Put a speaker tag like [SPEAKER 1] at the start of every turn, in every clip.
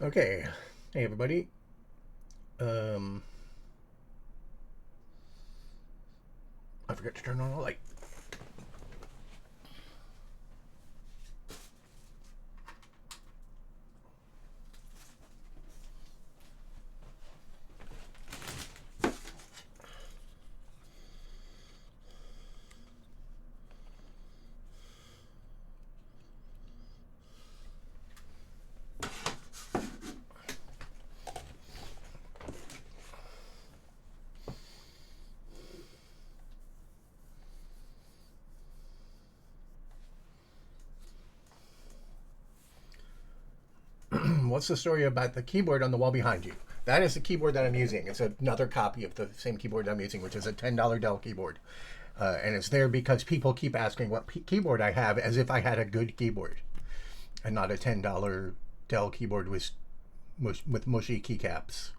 [SPEAKER 1] Okay, hey everybody. Um, I forgot to turn on the light. What's the story about the keyboard on the wall behind you? That is the keyboard that I'm using. It's another copy of the same keyboard I'm using, which is a $10 Dell keyboard. And it's there because people keep asking what keyboard I have, as if I had a good keyboard and not a $10 Dell keyboard with mushy keycaps.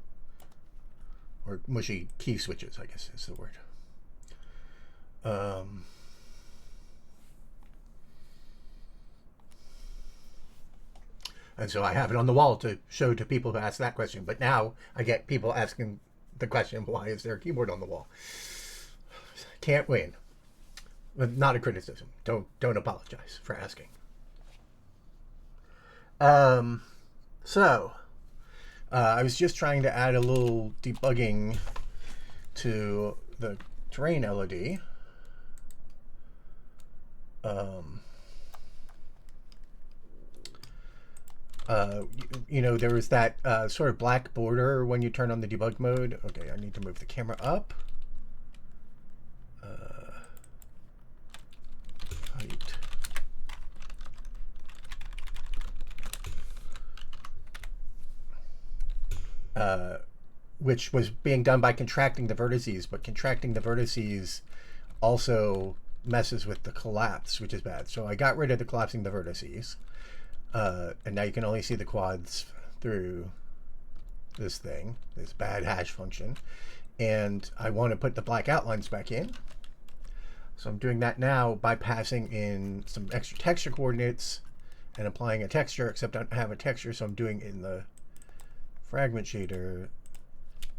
[SPEAKER 1] Or mushy key switches, I guess is the word. And so I have it on the wall to show to people who ask that question. But now I get people asking the question, why is there a keyboard on the wall? Can't win. Not a criticism. Don't apologize for asking. So I was just trying to add a little debugging to the terrain LOD. You know, there was that sort of black border when you turn on the debug mode. Okay, I need to move the camera up. Height. Which was being done by contracting the vertices, but contracting the vertices also messes with the collapse, which is bad. So I got rid of the collapsing the vertices. And now you can only see the quads through this thing, this bad hash function. And I want to put the black outlines back in. So I'm doing that now by passing in some extra texture coordinates and applying a texture, except I don't have a texture, so I'm doing it in the fragment shader,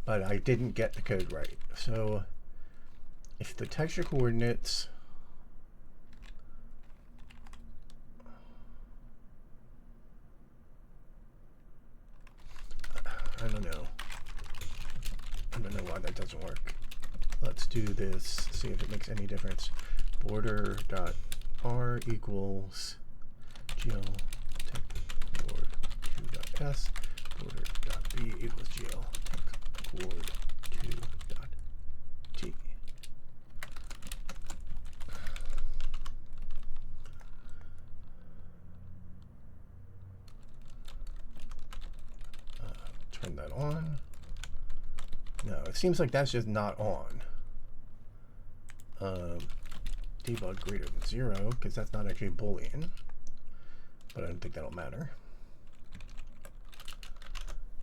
[SPEAKER 1] but I didn't get the code right. So if the texture coordinates I don't know why that doesn't work. Let's do this, see if it makes any difference. Border dot r equals gl tech chord 2 s border dot b equals gl tech chord 2 t. Turn that on. No, it seems like that's just not on. Debug greater than 0, because that's not actually a Boolean. But I don't think that'll matter.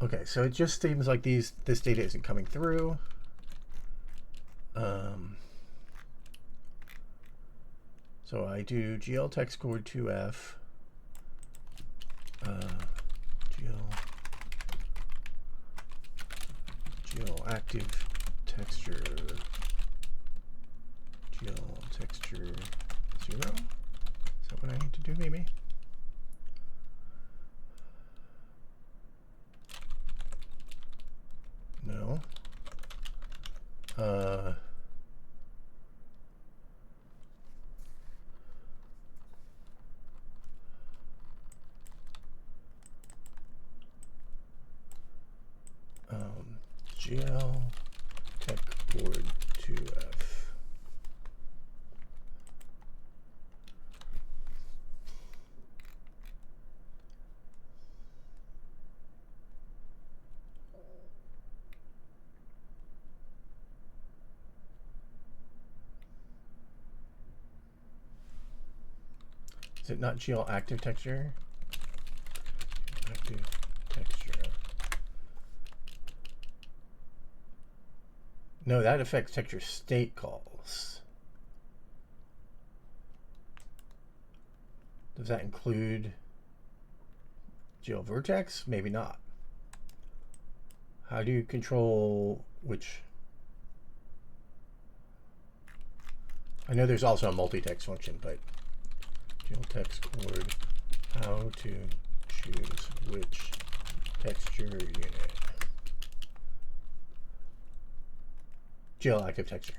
[SPEAKER 1] Okay, so it just seems like this data isn't coming through. So I do gl text chord 2f, gl active texture, gl texture 0. Is that what I need to do, maybe? No. GL tech chord 2f. Is it not GL active texture? Active texture. No, that affects texture state calls. Does that include GL vertex? Maybe not. How do you control which? I know there's also a multi-text function, but GL text chord, how to choose which texture unit. GL active texture,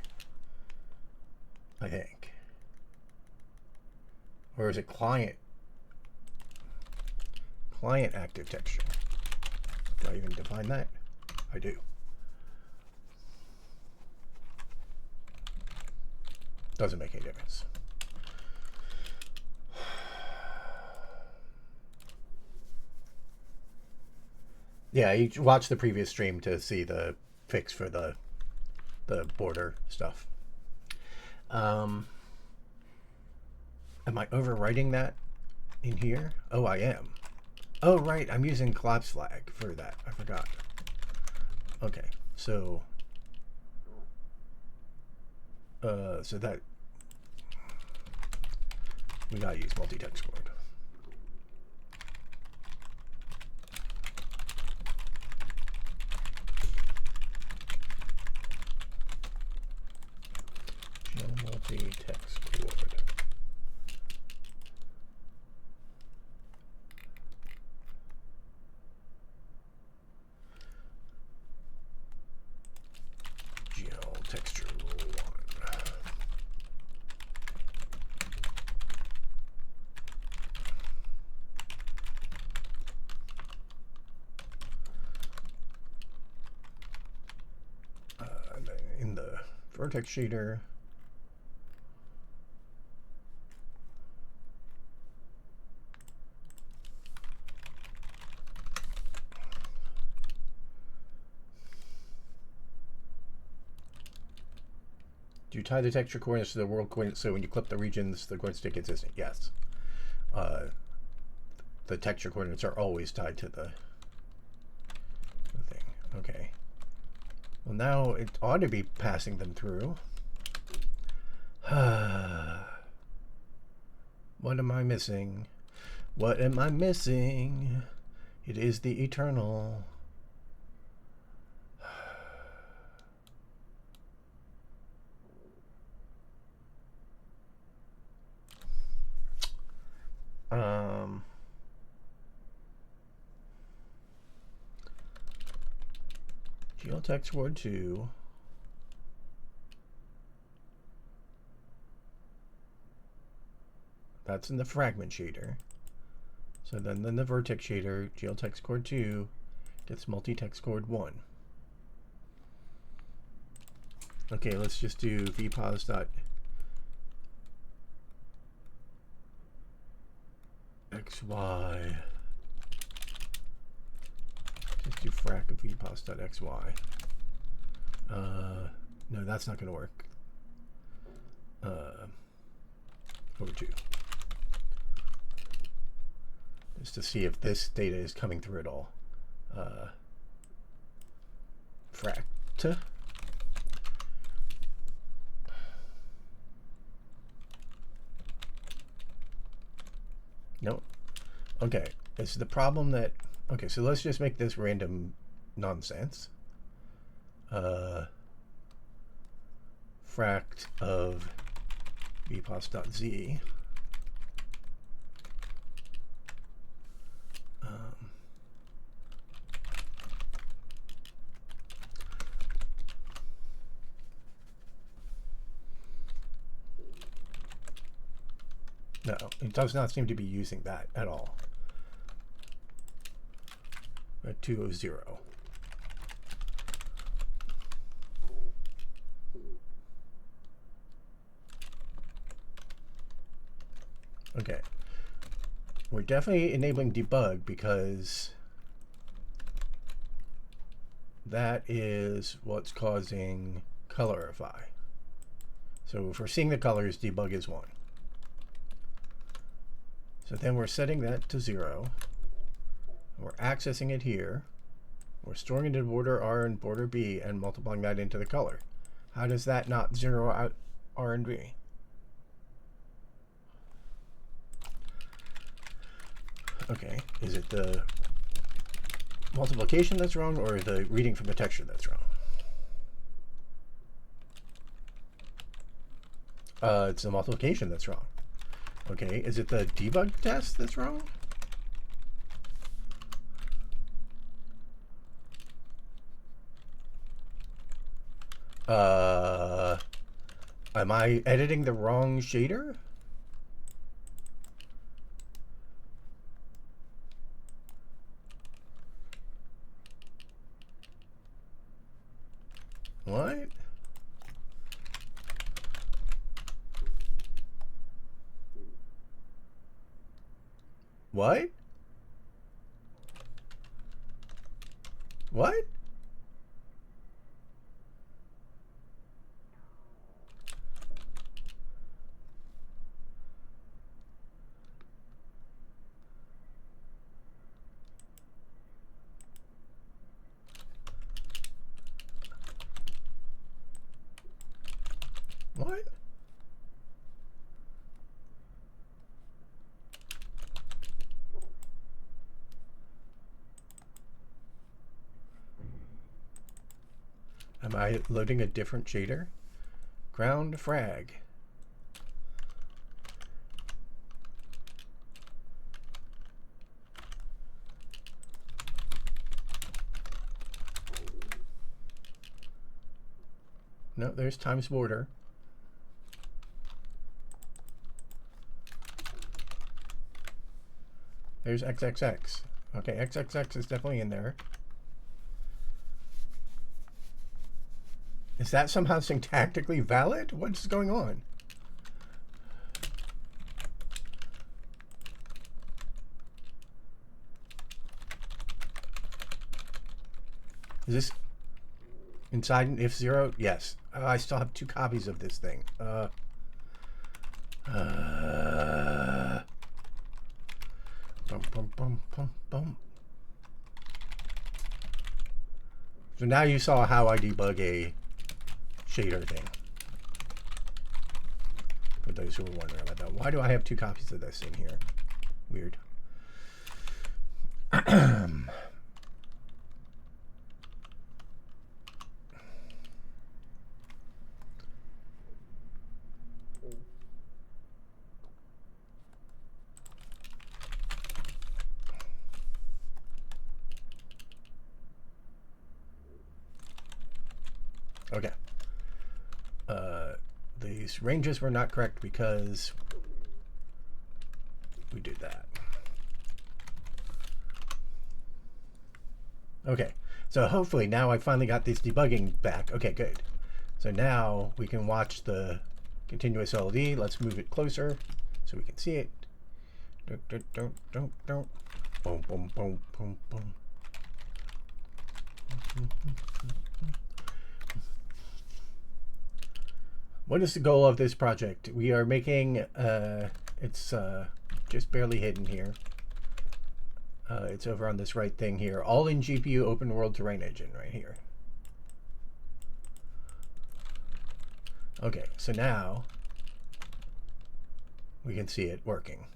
[SPEAKER 1] I think. Or is it client active texture? Do I even define that? I do. Doesn't make any difference. Yeah, you watch the previous stream to see the fix for the border stuff. Am I overwriting that in here? Oh, I am. Oh, right. I'm using collapse flag for that. I forgot. Okay, so that we gotta use multi-text chord. Multi-text chord. GL texture 1. In the vertex shader, do you tie the texture coordinates to the world coordinates so when you clip the regions, the coordinates stay consistent? Yes. The texture coordinates are always tied to the thing. Okay. Well, now it ought to be passing them through. What am I missing? What am I missing? It is the eternal. GL text word 2. That's in the fragment shader. So then the vertex shader, GL text chord 2, gets multi-text chord 1. Okay, let's just do vpos dot xy. Just do frac of vpos dot xy. No, that's not going to work. Over 2. Just to see if this data is coming through at all. Fract. Nope. Okay, it's the problem that... Okay, so let's just make this random nonsense. Fract of vpos.z. No, it does not seem to be using that at all. At 200. Okay. We're definitely enabling debug because that is what's causing colorify. So if we're seeing the colors, debug is 1. So then we're setting that to 0. We're accessing it here. We're storing it in border R and border B and multiplying that into the color. How does that not zero out R and B? Okay, is it the multiplication that's wrong, or the reading from the texture that's wrong? It's the multiplication that's wrong. Okay, is it the debug test that's wrong? Am I editing the wrong shader? What? What? What? What? Am I loading a different shader? Ground frag. No, there's times border. There's XXX. Okay, XXX is definitely in there. Is that somehow syntactically valid? What's going on? Is this inside an if zero? Yes. I still have 2 copies of this thing. So now you saw how I debug a shader thing. For those who were wondering about that. Why do I have 2 copies of this in here? Weird. Okay. These ranges were not correct because we did that. Okay, so hopefully now I finally got this debugging back. Okay, good. So now we can watch the continuous LOD. Let's move it closer so we can see it. Boom, boom, boom, boom, boom, boom. What is the goal of this project? We are making, it's just barely hidden here. It's over on this right thing here. All in GPU open world terrain engine right here. Okay, so now we can see it working.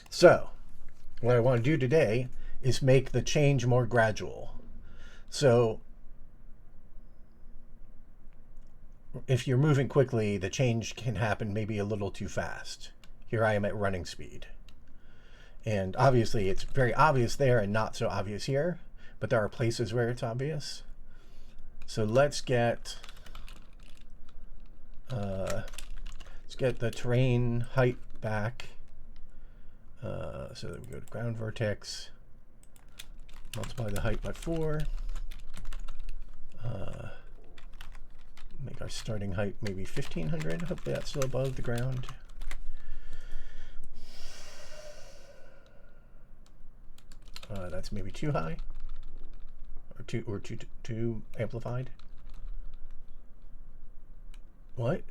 [SPEAKER 1] So what I want to do today is make the change more gradual. So if you're moving quickly, the change can happen maybe a little too fast. Here I am at running speed. And obviously it's very obvious there and not so obvious here, but there are places where it's obvious. So let's get the terrain height back. So that we go to ground vertex, multiply the height by 4, make our starting height maybe 1500. Hopefully that's still above the ground. That's maybe too high, or too amplified. What?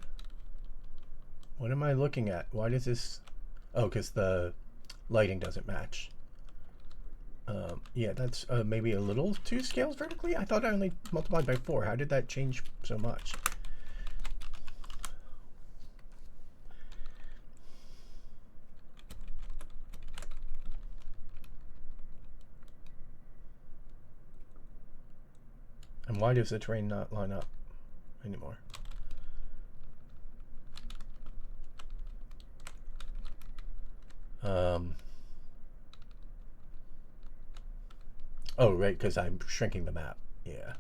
[SPEAKER 1] What am I looking at? Why does this... Oh, because the lighting doesn't match. Yeah, that's maybe a little too scales vertically. I thought I only multiplied by 4. How did that change so much? And why does the terrain not line up anymore? Oh, right, because I'm shrinking the map. Yeah.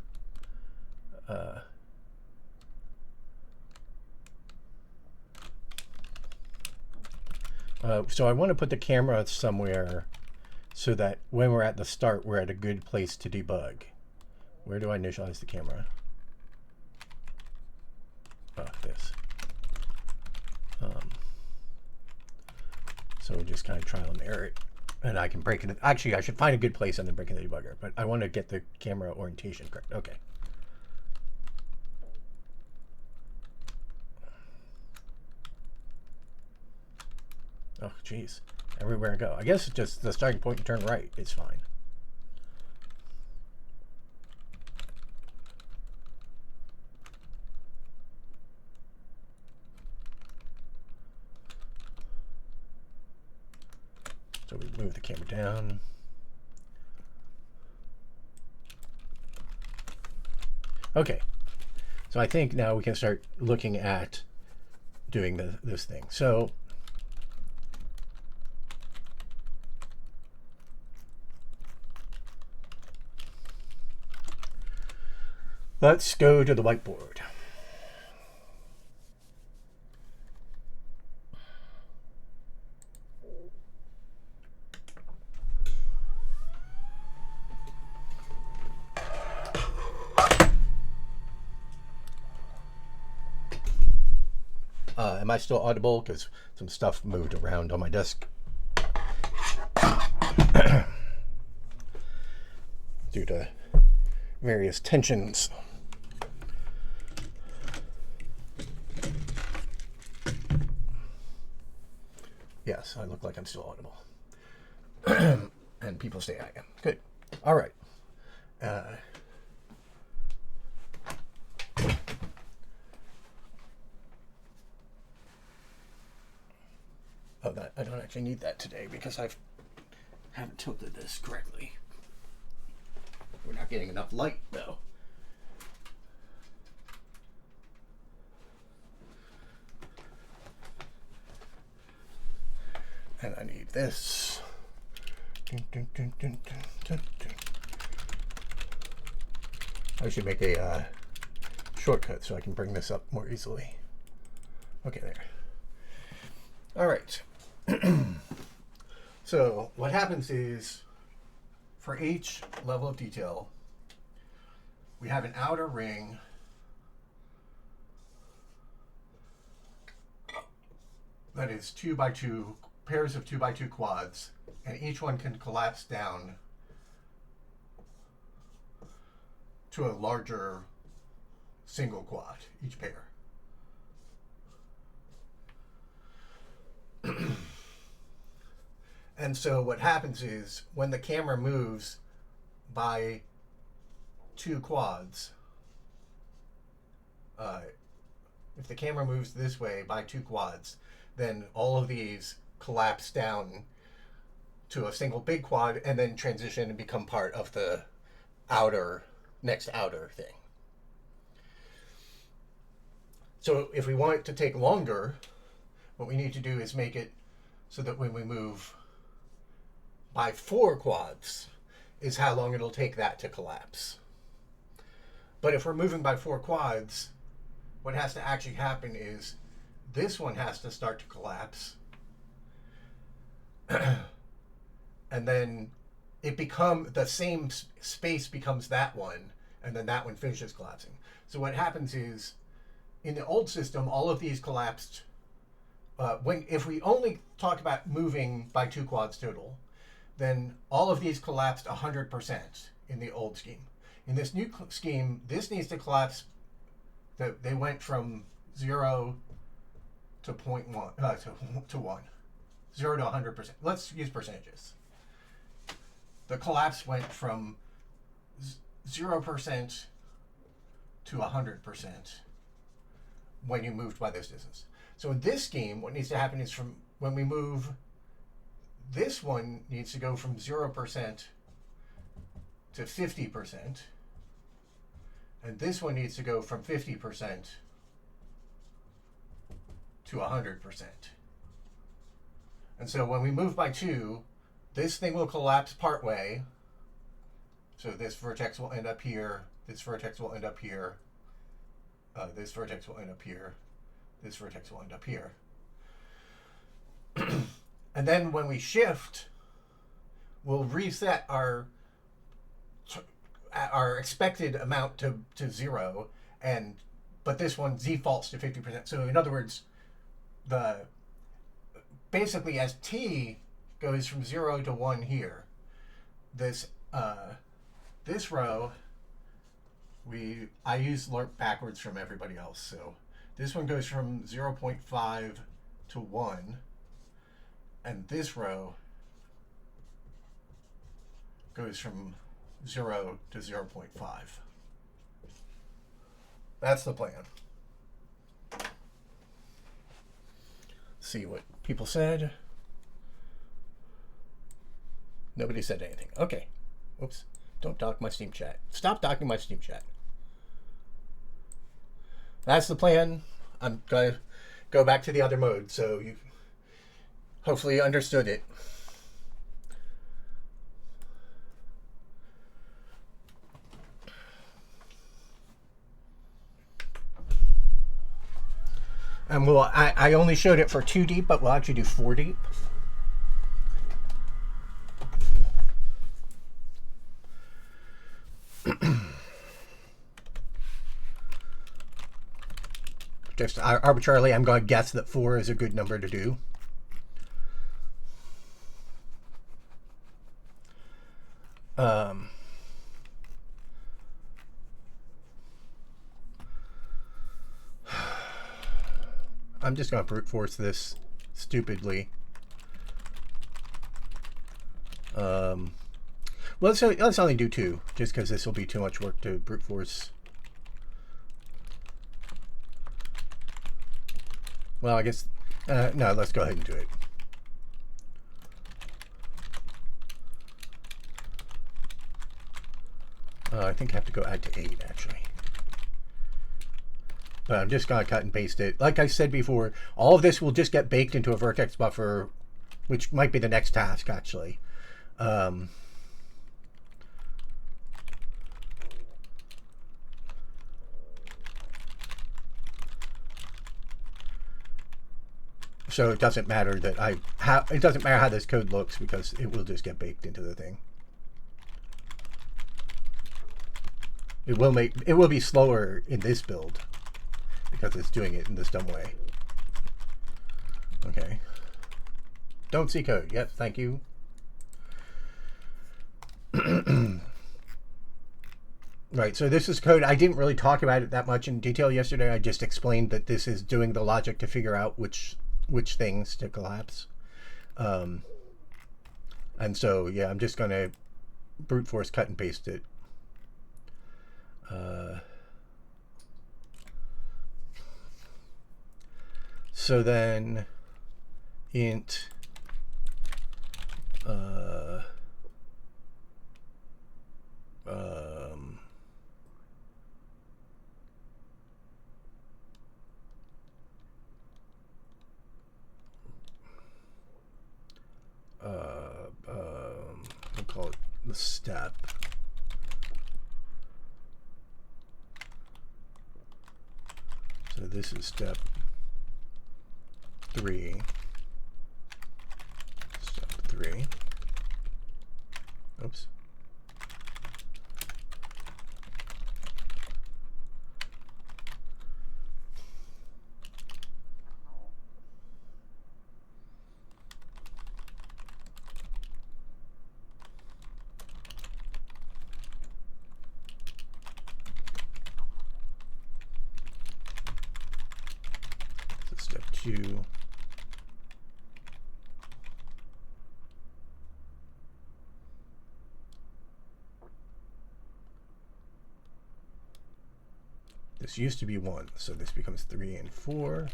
[SPEAKER 1] So I want to put the camera somewhere so that when we're at the start, we're at a good place to debug. Where do I initialize the camera? Oh, this. So we just kind of trial and error it. And I can break it. Actually, I should find a good place and then break in the debugger. But I want to get the camera orientation correct. Okay. Oh, geez. Everywhere I go. I guess just the starting point and turn right is fine. So we move the camera down. Okay. So I think now we can start looking at doing this thing. So let's go to the whiteboard. Am I still audible? Because some stuff moved around on my desk due to various tensions. Yes, I look like I'm still audible. And people say I am. Good. All right. Oh, I don't actually need that today because I haven't tilted this correctly. We're not getting enough light, though. And I need this. I should make a shortcut so I can bring this up more easily. Okay, there. All right. So what happens is, for each level of detail, we have an outer ring that is 2 by 2 pairs of 2 by 2 quads, and each one can collapse down to a larger single quad, each pair. And so what happens is, when the camera moves by 2 quads, if the camera moves this way by 2 quads, then all of these collapse down to a single big quad and then transition and become part of the next outer thing. So if we want it to take longer, what we need to do is make it so that when we move by 4 quads is how long it'll take that to collapse. But if we're moving by 4 quads, what has to actually happen is this one has to start to collapse. And then the same space becomes that one, and then that one finishes collapsing. So what happens is, in the old system, all of these collapsed. If we only talk about moving by 2 quads total, then all of these collapsed 100% in the old scheme. In this new scheme, this needs to collapse. They went from 0 to 0.1 to 1, 0 to 100%. Let's use percentages. The collapse went from 0% to 100% when you moved by this distance. So in this scheme, what needs to happen is from when we move, this one needs to go from 0% to 50%, and this one needs to go from 50% to 100%. And so when we move by 2, this thing will collapse partway. So this vertex will end up here, this vertex will end up here, this vertex will end up here, this vertex will end up here. And then when we shift, we'll reset our expected amount to 0, but this one defaults to 50%. So in other words, basically as t goes from 0 to 1 here, this row, I use LERP backwards from everybody else. So this one goes from 0.5 to 1, and this row goes from 0 to 0.5. That's the plan. See what people said. Nobody said anything. Okay. Oops. Don't dock my Steam chat. Stop docking my Steam chat. That's the plan. I'm going to go back to the other mode, so you hopefully understood it. And I only showed it for 2 deep, but we'll actually do 4 deep. Just arbitrarily, I'm going to guess that 4 is a good number to do. I'm just going to brute force this stupidly. Let's only do 2, just because this will be too much work to brute force. Well, I guess, no, let's go ahead and do it. I think I have to go add to 8, actually. But I'm just going to cut and paste it. Like I said before, all of this will just get baked into a vertex buffer, which might be the next task, actually. So it doesn't matter that it doesn't matter how this code looks, because it will just get baked into the thing. It will be slower in this build because it's doing it in this dumb way. Okay. Don't see code. Yep, thank you. Right, so this is code. I didn't really talk about it that much in detail yesterday. I just explained that this is doing the logic to figure out which things to collapse. And so, yeah, I'm just going to brute force cut and paste it. So then int we'll call it the step. So this is step 3. Step 3. Oops. Step to this used to be 1, so this becomes 3 and 4.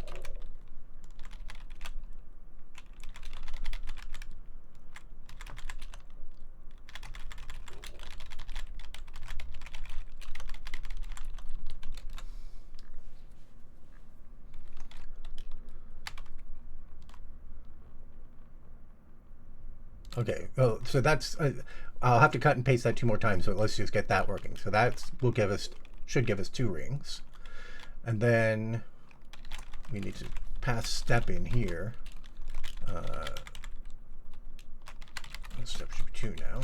[SPEAKER 1] Okay, well, so that's, I'll have to cut and paste that 2 more times, so let's just get that working. So that will give us, should give us 2 rings. And then we need to pass step in here. Step should be 2 now.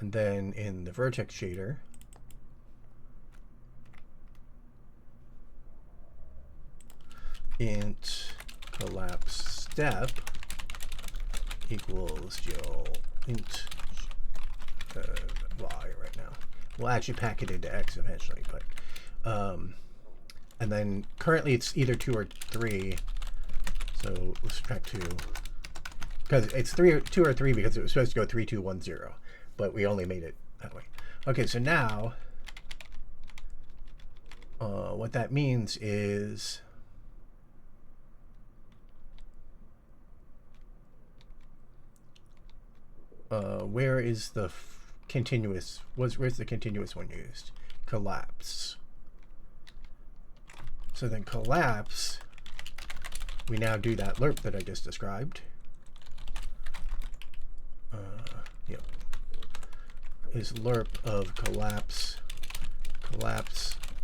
[SPEAKER 1] And then in the vertex shader, int collapse step equals int y right now. We'll actually pack it into x eventually, but and then currently it's either 2 or 3, so we'll subtract 2 because it's 2 or 3 because it was supposed to go 3, 2, 1, 0, but we only made it that way. Okay, so now what that means is where is the continuous? Where's the continuous one used? Collapse. So then collapse, we now do that lerp that I just described. Yep. Is lerp of collapse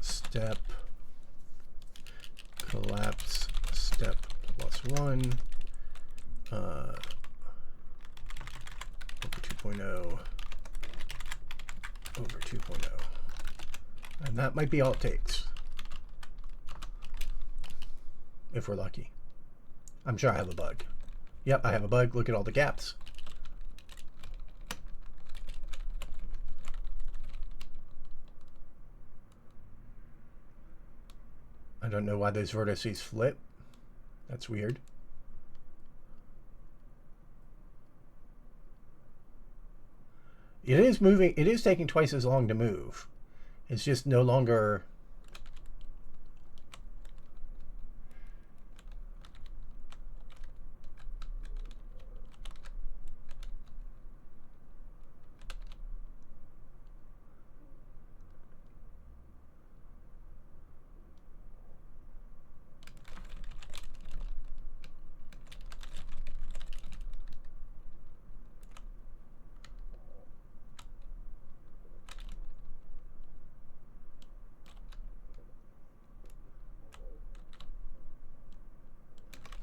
[SPEAKER 1] step plus 1 over 2.0 over 2.0. And that might be all it takes. If we're lucky. I'm sure I have a bug. Yep, I have a bug. Look at all the gaps. I don't know why those vertices flip. That's weird. It is moving. It is taking twice as long to move. It's just no longer.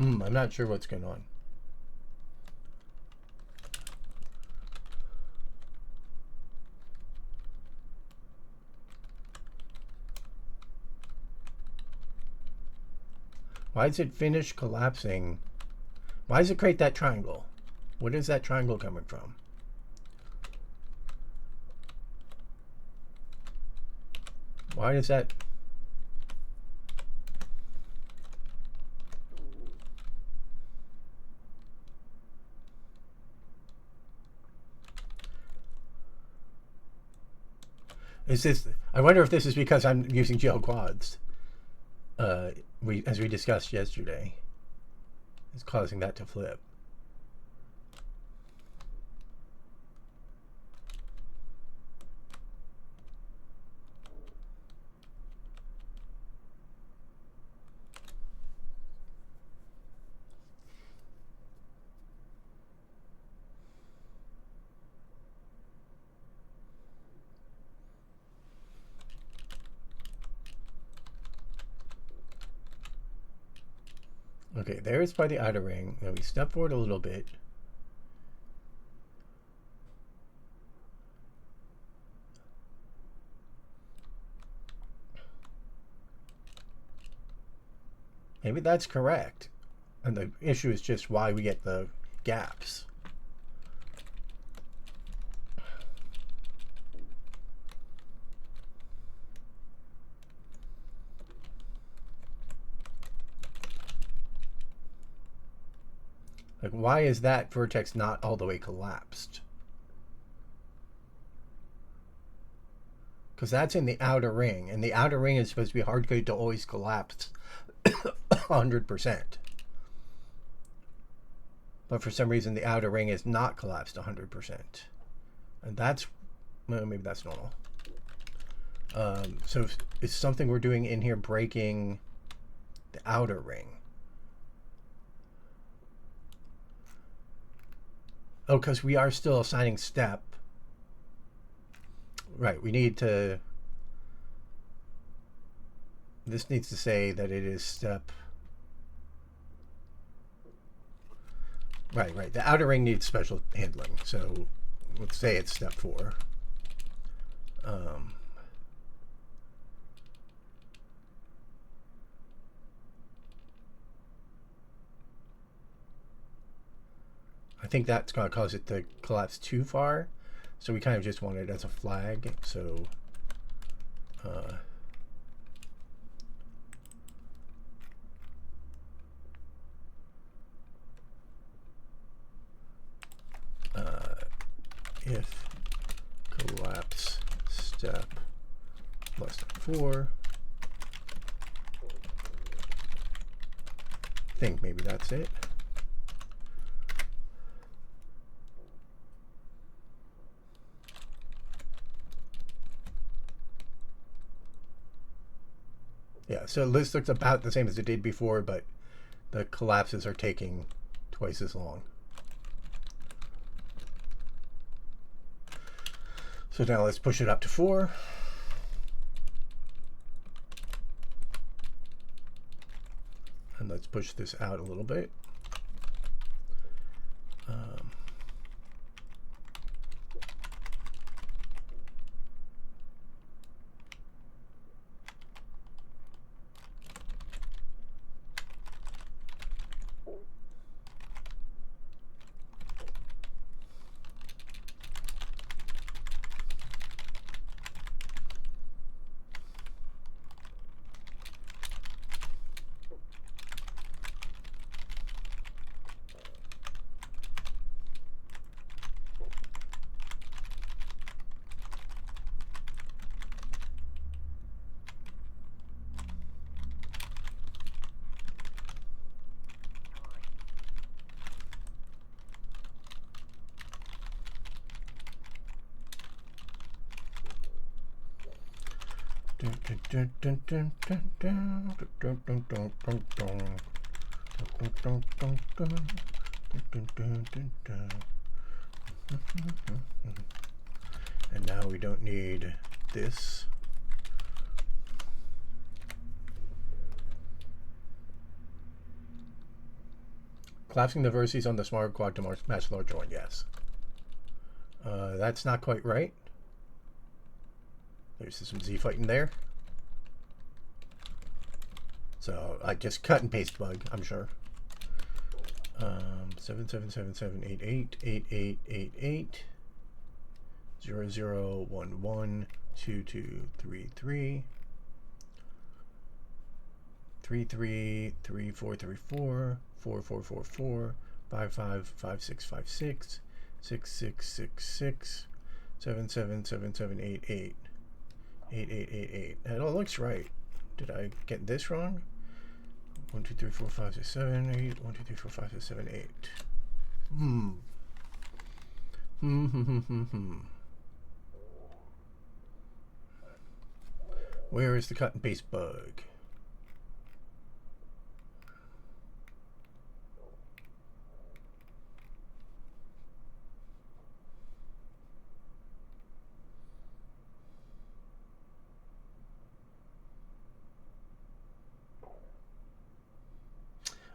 [SPEAKER 1] I'm not sure what's going on. Why does it finish collapsing? Why does it create that triangle? What is that triangle coming from? Why does that? Is this? I wonder if this is because I'm using gel quads. As we discussed yesterday, is causing that to flip. Okay, there's by the outer ring. Now we step forward a little bit. Maybe that's correct. And the issue is just why we get the gaps. Like, why is that vertex not all the way collapsed? Because that's in the outer ring, and the outer ring is supposed to be hard-coded to always collapse 100%. But for some reason, the outer ring is not collapsed 100%. And that's, well, maybe that's normal. So it's something we're doing in here breaking the outer ring. Oh, because we are still assigning step. Right, we need to... This needs to say that it is step... Right. The outer ring needs special handling. So let's say it's step 4. I think that's going to cause it to collapse too far. So we kind of just want it as a flag. So if collapse step less than 4, I think maybe that's it. Yeah, so this looks about the same as it did before, but the collapses are taking twice as long. So now let's push it up to 4. And let's push this out a little bit. And now we don't need this. Collapsing the vertices on the smaller quad to match large one, yes. That's not quite right. There's some Z fighting there. So I just cut and paste bug, I'm sure. 7777888888 00112233 333434 4444 555656 6666 777788 8888. That all looks right. Did I get this wrong? 1 2 3 4 5 6 7 8 1 2 3 4 5 6 7 8. Where is the cut and paste bug?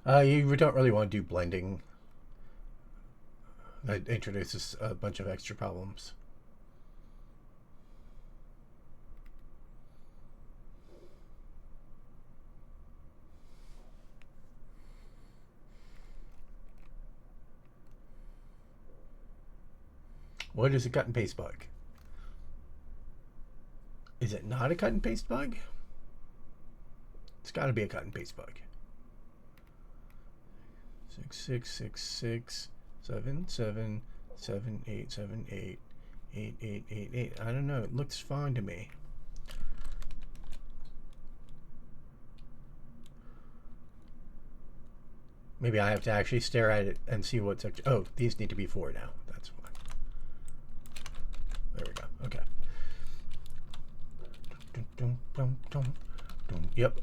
[SPEAKER 1] You don't really want to do blending. That introduces a bunch of extra problems. What is a cut and paste bug? Is it not a cut and paste bug? It's got to be a cut and paste bug. 6666777787888. I don't know. It looks fine to me. Maybe I have to actually stare at it and see what's actually. Oh, these need to be 4 now. That's why. There we go. Okay. Yep.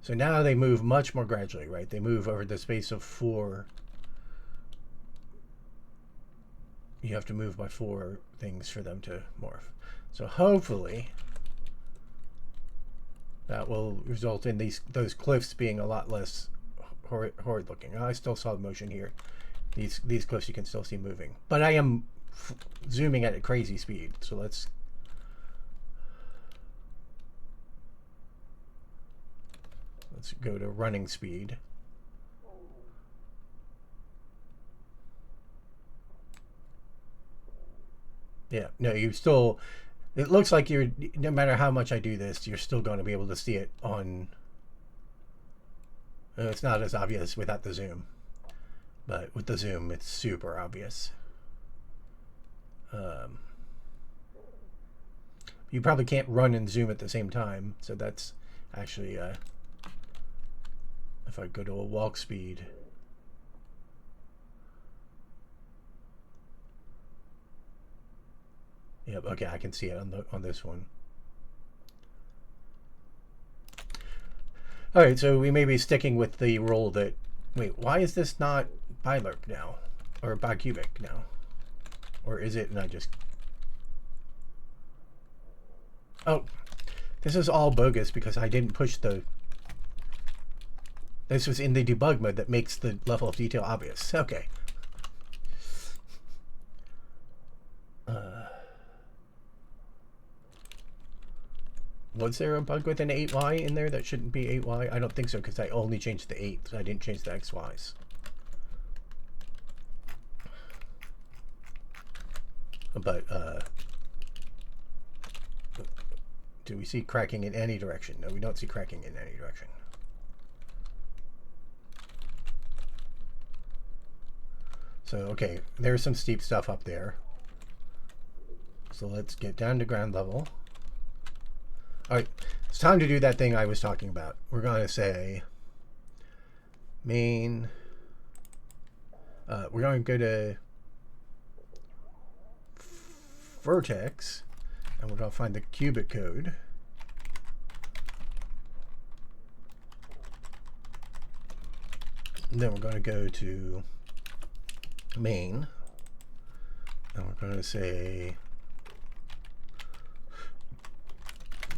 [SPEAKER 1] So now they move much more gradually, right? They move over the space of 4. You have to move by 4 things for them to morph. So hopefully that will result in those cliffs being a lot less horrid looking. I still saw the motion here. These cliffs you can still see moving, but I am zooming at a crazy speed. So let's go to running speed. Yeah, no, you still, it looks like you're, no matter how much I do this, you're still going to be able to see it on, it's not as obvious without the zoom, but with the zoom, it's super obvious. You probably can't run and zoom at the same time, so that's actually, if I go to a walk speed, yep, okay, I can see it on this one. All right, so we may be sticking with the rule that, wait, why is this not bilerp now? Or bicubic now? Or is it, and I just, oh, this is all bogus because I didn't push the, this was in the debug mode that makes the level of detail obvious. Okay. Was there a bug with an 8y in there that shouldn't be 8y? I don't think so because I only changed the 8. I didn't change the xy's. But do we see cracking in any direction? No, we don't see cracking in any direction. So, okay, there's some steep stuff up there. So let's get down to ground level. All right, it's time to do that thing I was talking about. We're going to say main. We're going to go to vertex, and we're going to find the cubic code. And then we're going to go to main, and we're going to say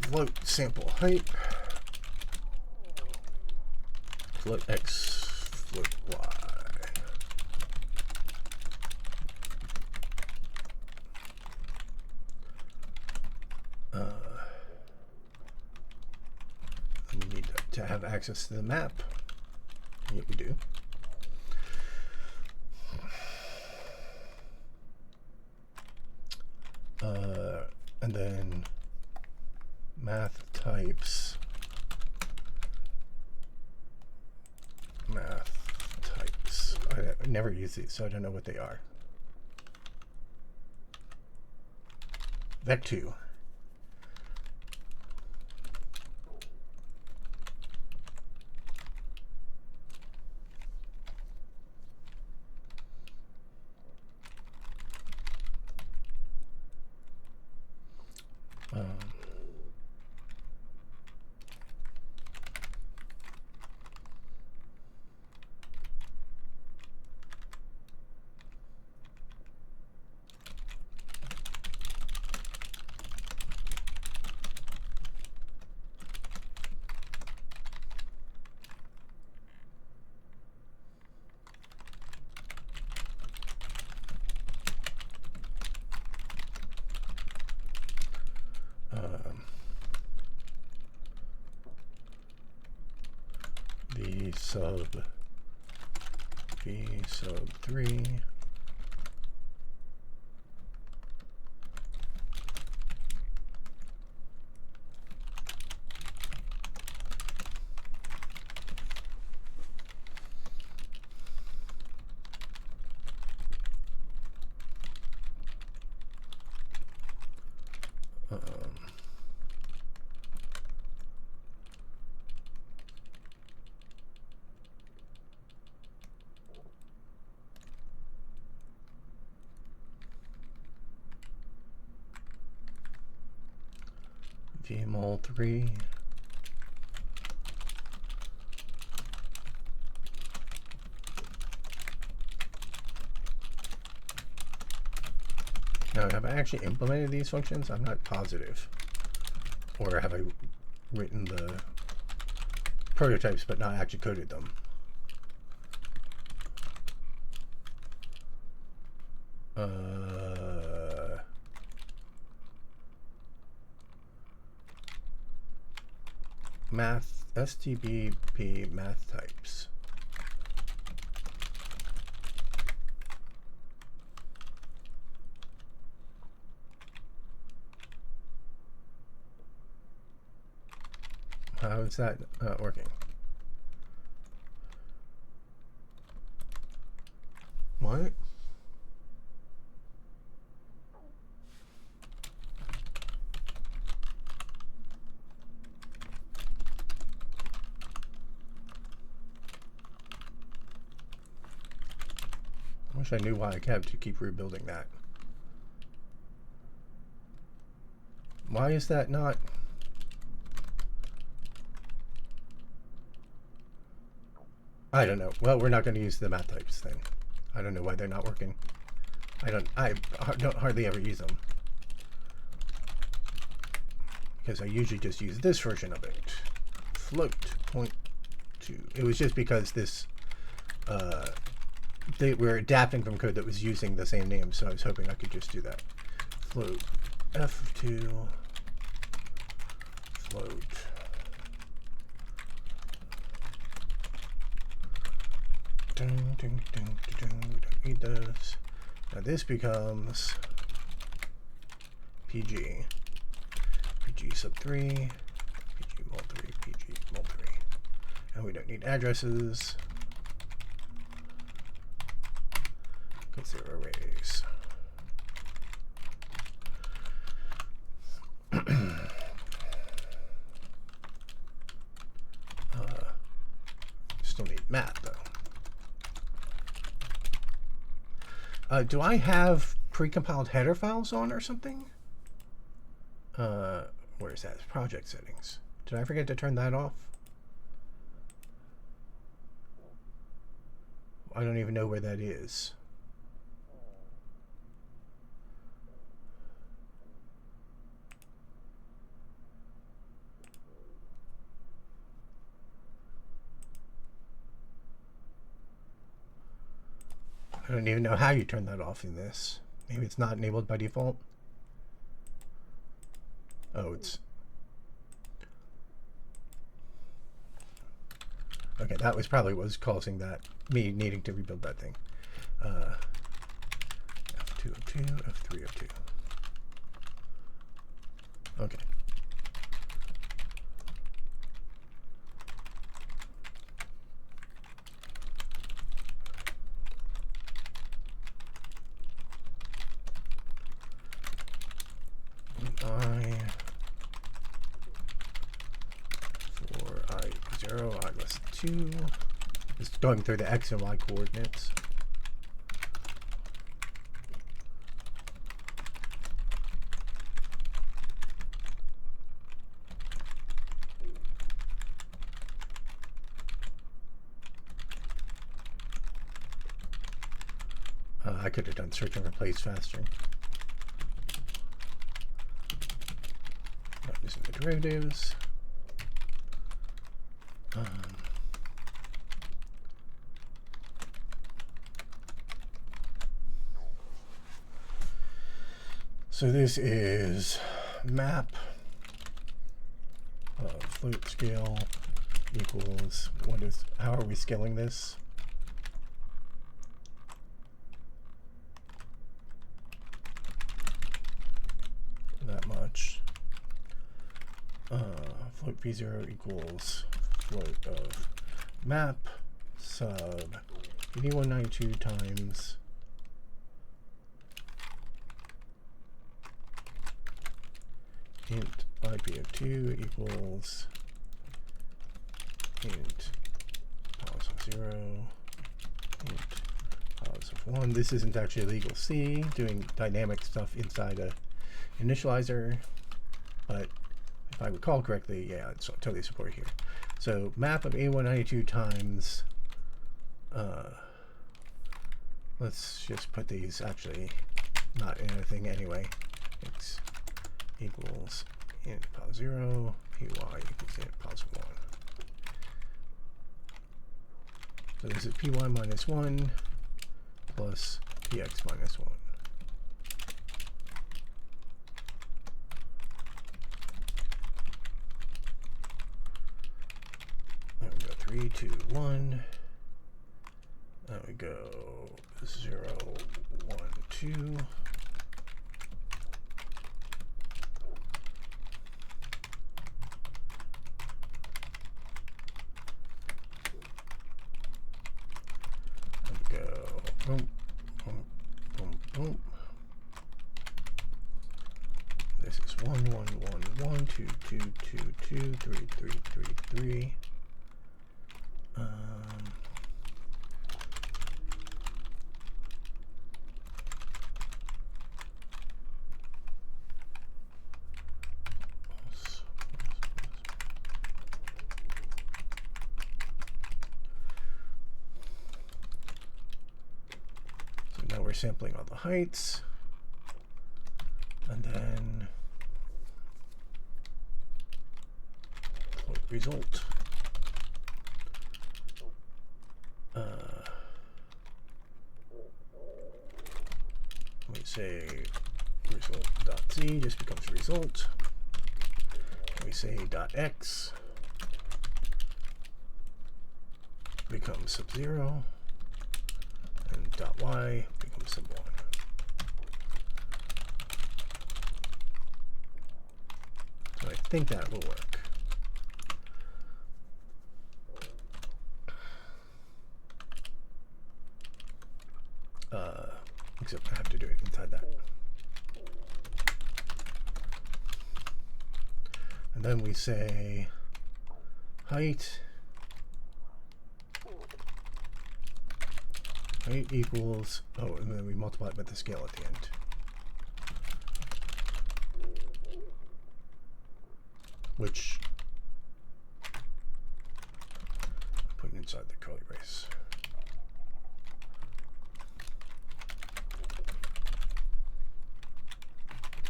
[SPEAKER 1] float sample height, float x, float y. We need to have access to the map. Yep, we do. And then math types. I never use these, so I don't know what they are. Vec2. V sub 3 vmol3. Now, have I actually implemented these functions? I'm not positive. Or have I written the prototypes but not actually coded them? Math, STBP math types. How is that not working? What? I wish I knew why I had to keep rebuilding that. Why is that not? I don't know. Well, we're not going to use the math types then. I don't know why they're not working. I don't hardly ever use them. Because I usually just use this version of it. Float point to. It was just because this they were adapting from code that was using the same name, so I was hoping I could just do that. Float F2 float. We don't need those. Now this becomes PG sub 3, PG mul 3, PG mul 3. And we don't need addresses because they're arrays. Still need math though. Do I have precompiled header files on or something? Where is that? Project settings. Did I forget to turn that off? I don't even know where that is. I don't even know how you turn that off in this. Maybe it's not enabled by default. Oh, it's... Okay, that was probably what was causing that, me needing to rebuild that thing. F2 of 2, F3 of 2. Okay. I less 2. Just going through the X and Y coordinates. I could have done search and replace faster. Not using the derivatives. So this is map float scale equals what is, how are we scaling this? That much. Float p0 equals float of map sub 8192 times int ip of 2 equals int pos of 0, int pos of 1. This isn't actually legal C, doing dynamic stuff inside a initializer, but if I recall correctly, yeah, it's totally supported here. So map of A192 times, let's just put these actually not in anything anyway. X equals int pos 0, py equals int pos 1. So this is py minus 1 plus px minus 1. There we go, 3, 2, 1. There we go, 0, 1, 2. Boom, boom, boom, boom. This is 1, 1, 1, 1, 2, 2, 2, 2, 3, 3, 3, 3. We're sampling all the heights, and then float result. We say result.z just becomes result. We say .x becomes sub-0, and .y becomes sub-1. So I think that will work. Except I have to do it inside that. And then we say height equals, oh, and then we multiply it by the scale at the end. Which I'm putting inside the curly brace.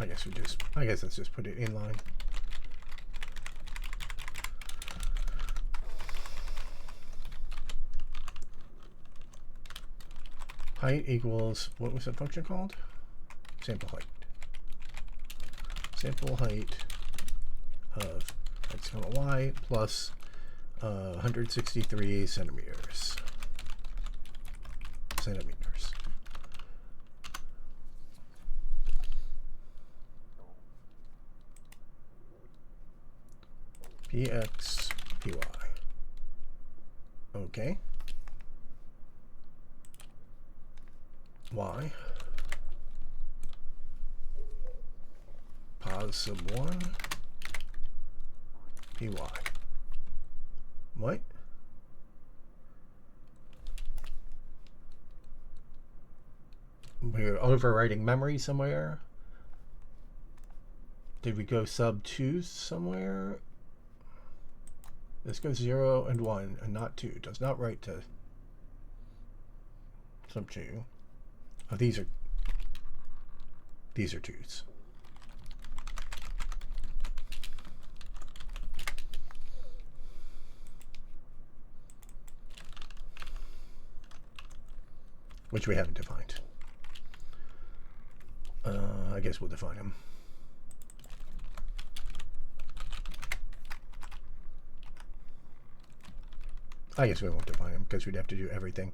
[SPEAKER 1] I guess let's just put it in line. Height equals, what was that function called? Sample height. Sample height of x comma y plus 163 centimeters. Px, py. Okay. Y. Pos sub 1. Py. What? We're overwriting memory somewhere. Did we go sub 2 somewhere? This goes 0 and 1 and not 2. It does not write to sub 2. Oh, these are 2's. Which we haven't defined. I guess we'll define them. I guess we won't define them because we'd have to do everything.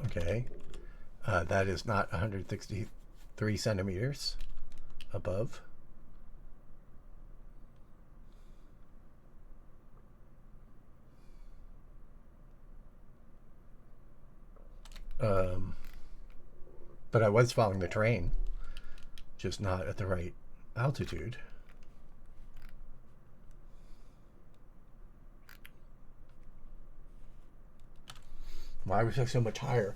[SPEAKER 1] Okay. That is not 163 centimeters above. But I was following the terrain, just not at the right altitude. Why was I so much higher?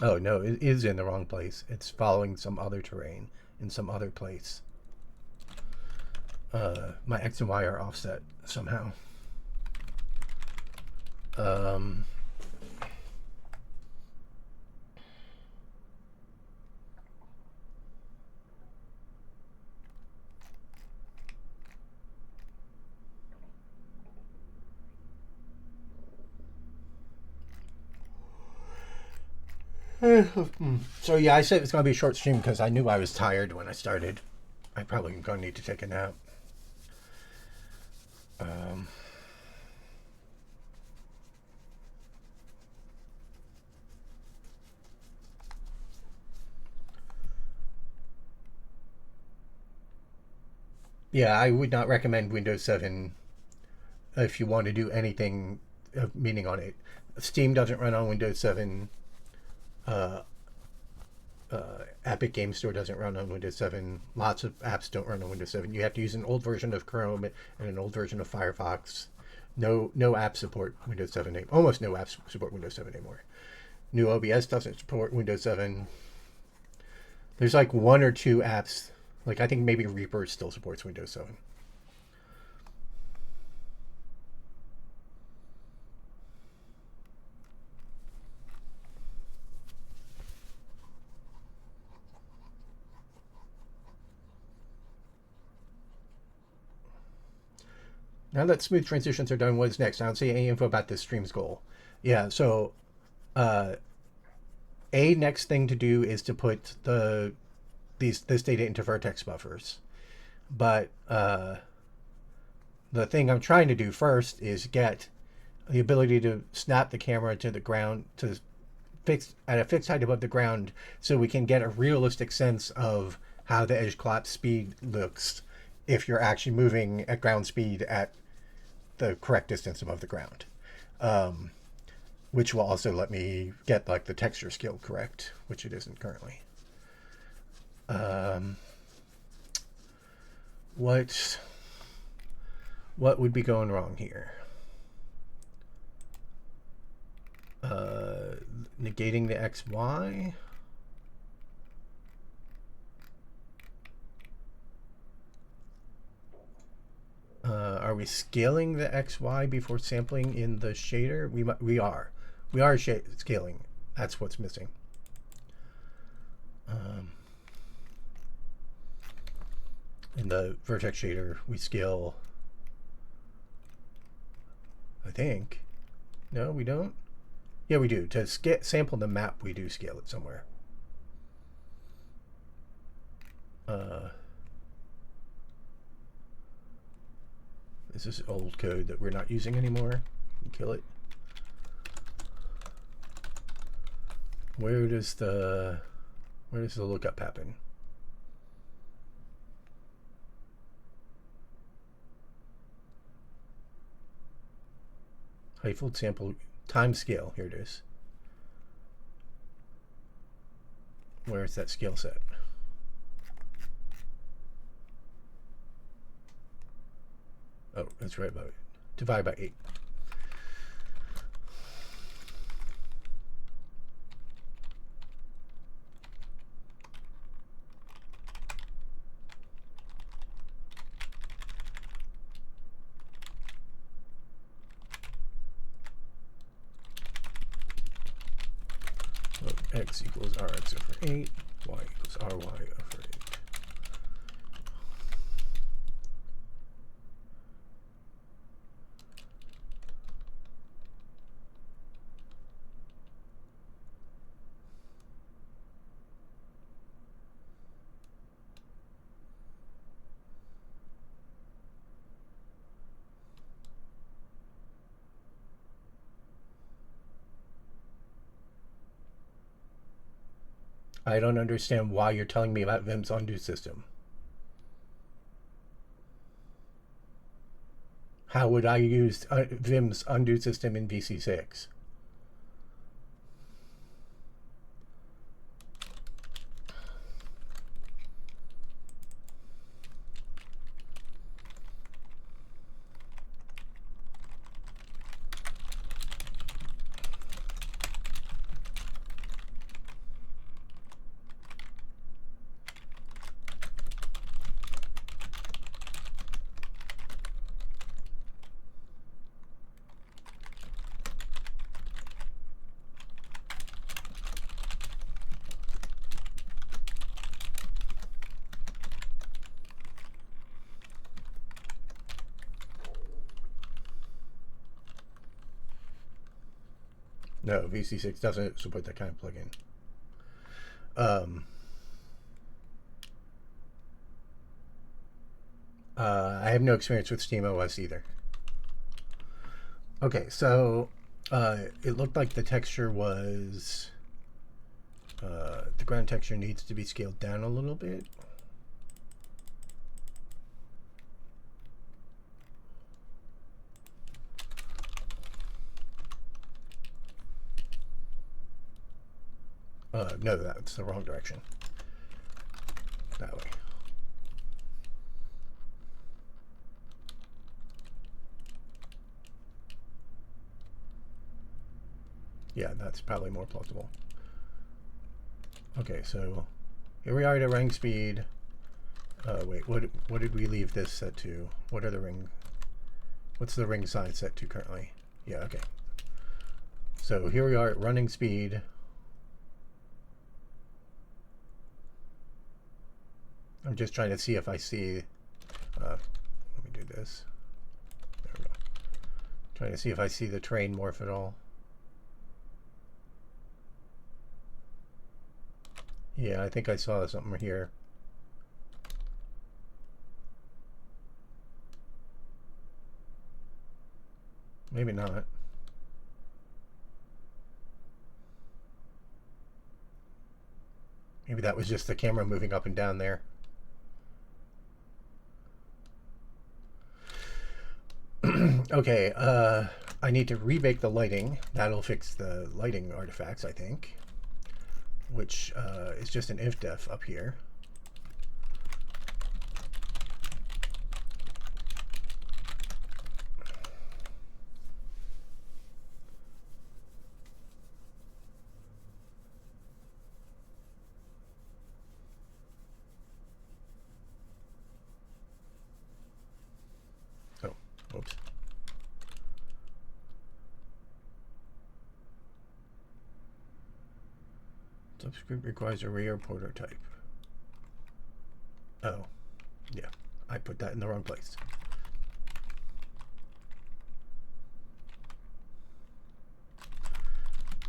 [SPEAKER 1] Oh no, it is in the wrong place. It's following some other terrain in some other place. My X and Y are offset somehow. So yeah, I said it's going to be a short stream because I knew I was tired when I started. I probably am going to need to take a nap. Yeah, I would not recommend Windows 7 if you want to do anything of meaning on it. Steam doesn't run on Windows 7. Epic Game Store doesn't run on Windows 7. Lots of apps don't run on Windows 7. You have to use an old version of Chrome and an old version of Firefox. No apps support Windows 7. Almost no apps support Windows 7 anymore. New OBS doesn't support Windows 7. There's like one or two apps. Like I think maybe Reaper still supports Windows 7. Now that smooth transitions are done, what's next? I don't see any info about this stream's goal. Yeah, so a next thing to do is to put this data into vertex buffers. But the thing I'm trying to do first is get the ability to snap the camera to the ground to fix at a fixed height above the ground, so we can get a realistic sense of how the edge collapse speed looks if you're actually moving at ground speed at the correct distance above the ground, which will also let me get like the texture scale correct, which it isn't currently. What would be going wrong here? Negating the XY. Are we scaling the XY before sampling in the shader? We are scaling. That's what's missing. In the vertex shader, we scale. I think. No, we don't. Yeah, we do. To sample the map, we do scale it somewhere. This is old code that we're not using anymore. Kill it. Where does the lookup happen? Height sample time scale. Here it is. Where's that scale set? Oh, that's right about it. Divide by 8. So x equals rx over 8, y equals ry over 8. I don't understand why you're telling me about Vim's undo system. How would I use Vim's undo system in VC6? No, VC6 doesn't support that kind of plugin. I have no experience with SteamOS either. Okay, so it looked like the texture was... the ground texture needs to be scaled down a little bit. No, that's the wrong direction. That way. Yeah, that's probably more plausible. Okay, so here we are at a ring speed. Wait, what did we leave this set to? What are the ring? What's the ring size set to currently? Yeah, okay. So here we are at running speed. I'm just trying to see if I see. Let me do this. There we go. Trying to see if I see the terrain morph at all. Yeah, I think I saw something here. Maybe not. Maybe that was just the camera moving up and down there. Okay, I need to rebake the lighting. That'll fix the lighting artifacts, I think. Which is just an if-def up here. Oh, whoops. Subscript requires a rear prototype. Oh, yeah. I put that in the wrong place.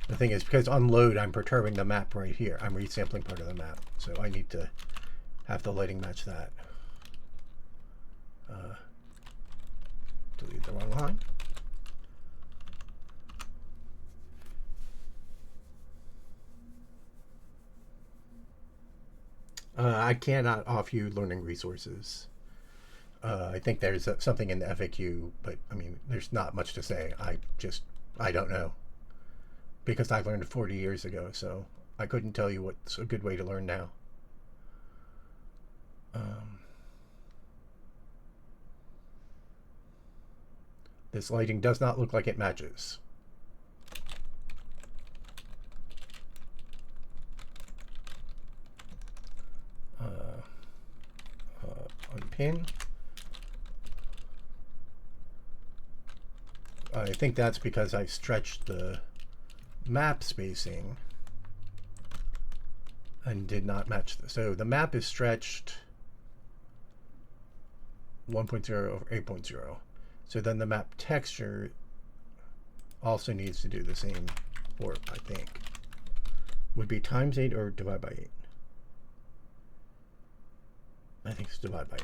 [SPEAKER 1] The thing is, because on load, I'm perturbing the map right here. I'm resampling part of the map. So I need to have the lighting match that. Delete the wrong line. I cannot offer you learning resources. I think there's something in the FAQ, but I mean, there's not much to say. I don't know. Because I learned 40 years ago, so I couldn't tell you what's a good way to learn now. This lighting does not look like it matches. Unpin. I think that's because I've stretched the map spacing and did not match this. So the map is stretched 1.0 over 8.0. So then the map texture also needs to do the same warp, I think. Would be times 8 or divide by 8. I think it's divide by 8.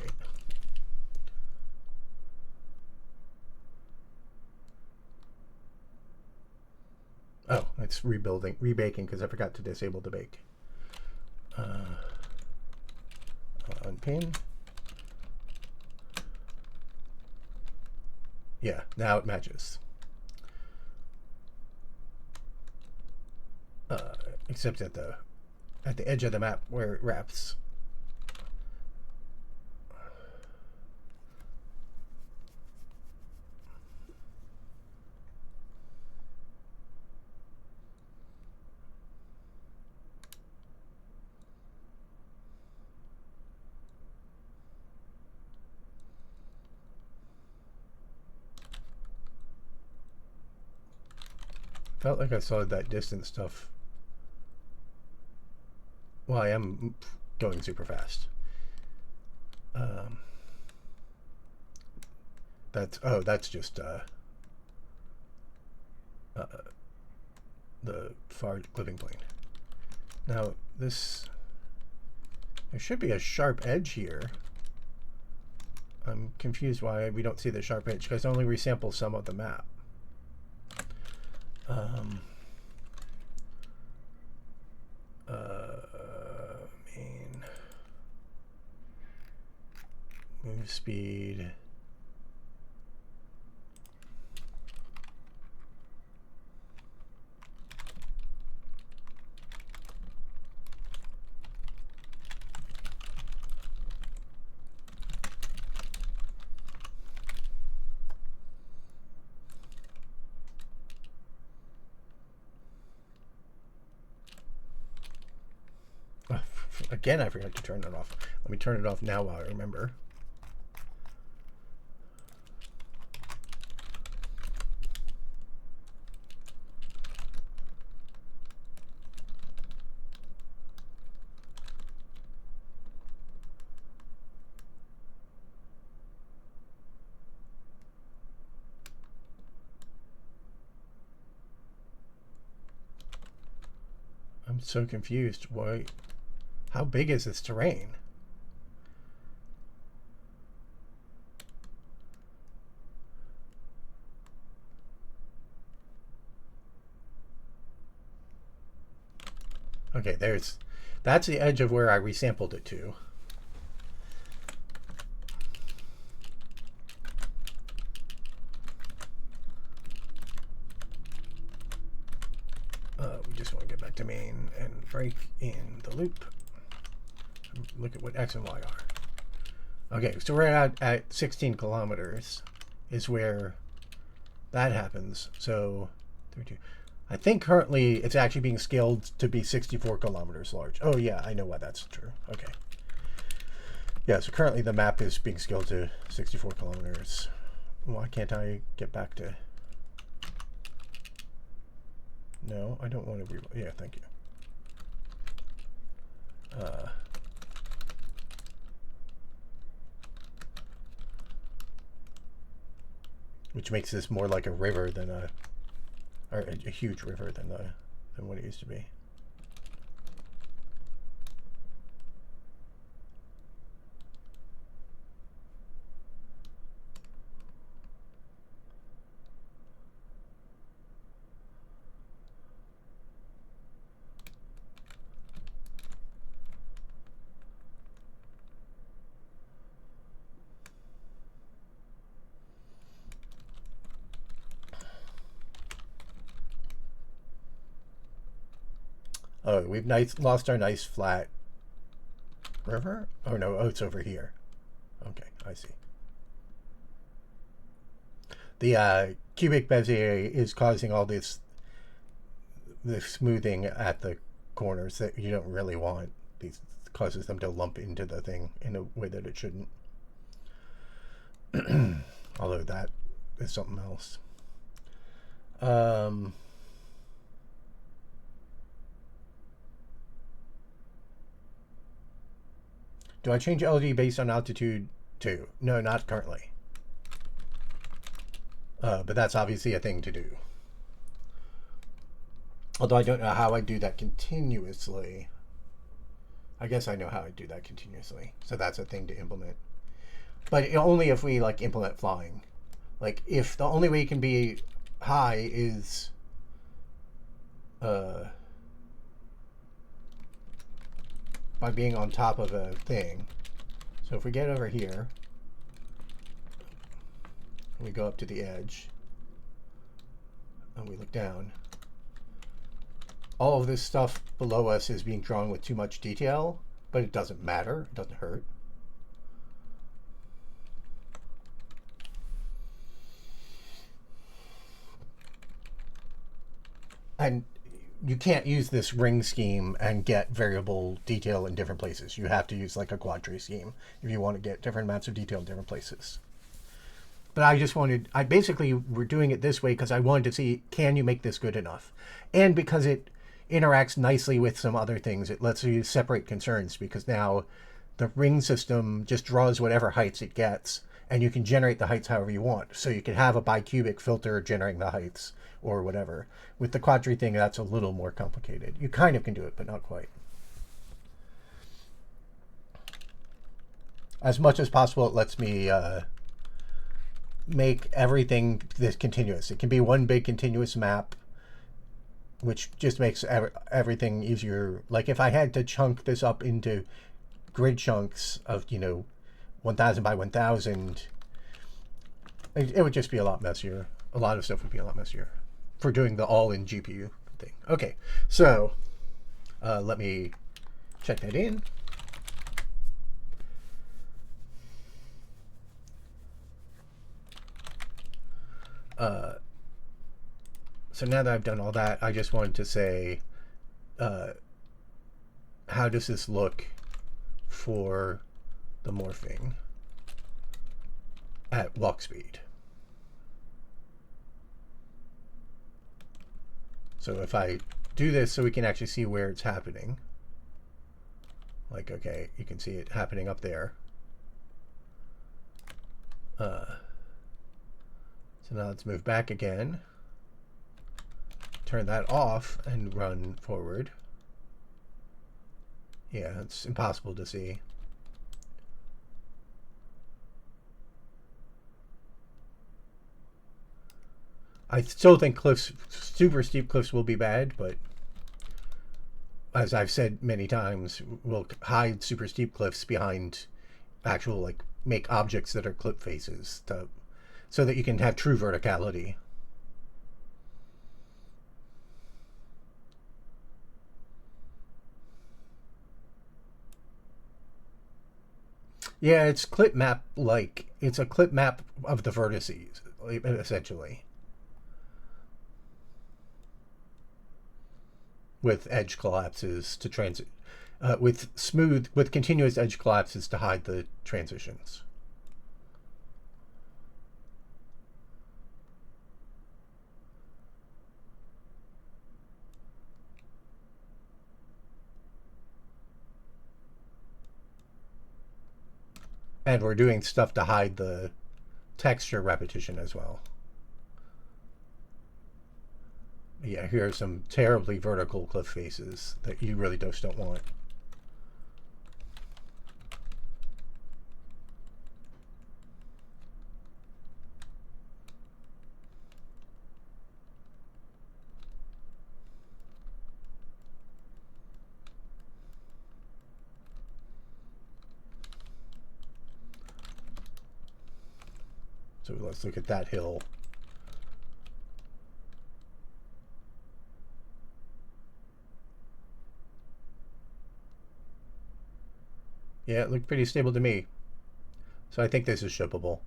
[SPEAKER 1] Oh, it's rebaking because I forgot to disable the bake. Unpin. Yeah, now it matches. Except at the edge of the map where it wraps. Felt like I saw that distance stuff. Well, I am going super fast. That's just the far living plane. Now this, there should be a sharp edge here. I'm confused why we don't see the sharp edge, because I only resample some of the map. Main move speed. Again, I forgot to turn it off. Let me turn it off now while I remember. I'm so confused. Why? How big is this terrain? Okay, that's the edge of where I resampled it to. We just want to get back to main and break in the loop. Look at what X and Y are. Okay, so we're at 16 kilometers is where that happens. So 32. I think currently it's actually being scaled to be 64 kilometers large. Oh yeah, I know why that's true. Okay. Yeah, so currently the map is being scaled to 64 kilometers. Why can't I get back to... No, I don't want to... Yeah, thank you. Which makes this more like a river than or a huge river than what it used to be. Oh, we've lost our nice flat river? Oh no, oh, it's over here. Okay, I see. The cubic Bezier is causing all this smoothing at the corners that you don't really want. These causes them to lump into the thing in a way that it shouldn't. Although that is something else. Do I change LOD based on altitude too? No, not currently. But that's obviously a thing to do. Although I don't know how I do that continuously. I guess I know how I do that continuously. So that's a thing to implement. But only if we like implement flying. Like if the only way it can be high is by being on top of a thing. So if we get over here, we go up to the edge, and we look down, all of this stuff below us is being drawn with too much detail, but it doesn't matter. It doesn't hurt. And you can't use this ring scheme and get variable detail in different places. You have to use like a quad tree scheme if you want to get different amounts of detail in different places. But I basically we're doing it this way because I wanted to see, can you make this good enough? And because it interacts nicely with some other things, it lets you separate concerns, because now the ring system just draws whatever heights it gets, and you can generate the heights however you want. So you can have a bicubic filter generating the heights or whatever. With the quad tree thing, that's a little more complicated. You kind of can do it, but not quite. As much as possible, it lets me make everything this continuous. It can be one big continuous map, which just makes everything easier. Like if I had to chunk this up into grid chunks of, 1000 by 1000, it would just be a lot messier. A lot of stuff would be a lot messier for doing the all-in GPU thing. Okay, so let me check that in. So now that I've done all that, I just wanted to say, how does this look for the morphing at walk speed? So if I do this so we can actually see where it's happening, like, okay, you can see it happening up there. So now let's move back again, turn that off and run forward. Yeah, it's impossible to see. I still think cliffs, super steep cliffs, will be bad, but as I've said many times, we'll hide super steep cliffs behind actual, like, make objects that are cliff faces so that you can have true verticality. Yeah, it's clip map, like, it's a clip map of the vertices, essentially. With edge collapses to transit, with continuous edge collapses to hide the transitions. And we're doing stuff to hide the texture repetition as well. Yeah, here are some terribly vertical cliff faces that you really just don't want. So let's look at that hill. Yeah, it looked pretty stable to me. So I think this is shippable.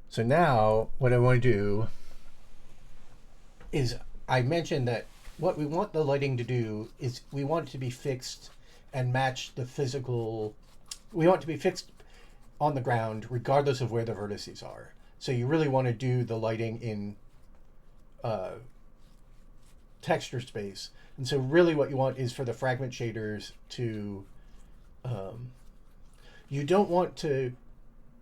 [SPEAKER 1] So now what I want to do is, I mentioned that what we want the lighting to do is we want it to be fixed and match the physical. We want it to be fixed on the ground regardless of where the vertices are. So you really want to do the lighting in texture space. And so really what you want is for the fragment shaders to, you don't want to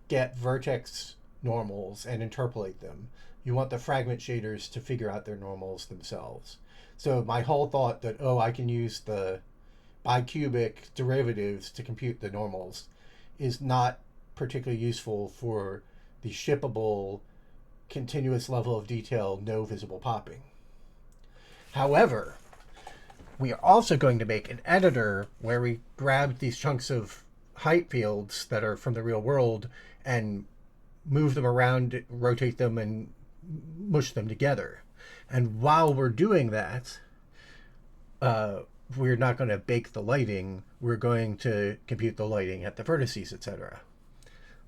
[SPEAKER 1] get vertex normals and interpolate them. You want the fragment shaders to figure out their normals themselves. So my whole thought that, oh, I can use the bicubic derivatives to compute the normals is not particularly useful for the shippable continuous level of detail, no visible popping. However, we are also going to make an editor where we grab these chunks of height fields that are from the real world and move them around, rotate them, and mush them together. And while we're doing that, we're not going to bake the lighting. We're going to compute the lighting at the vertices, etc.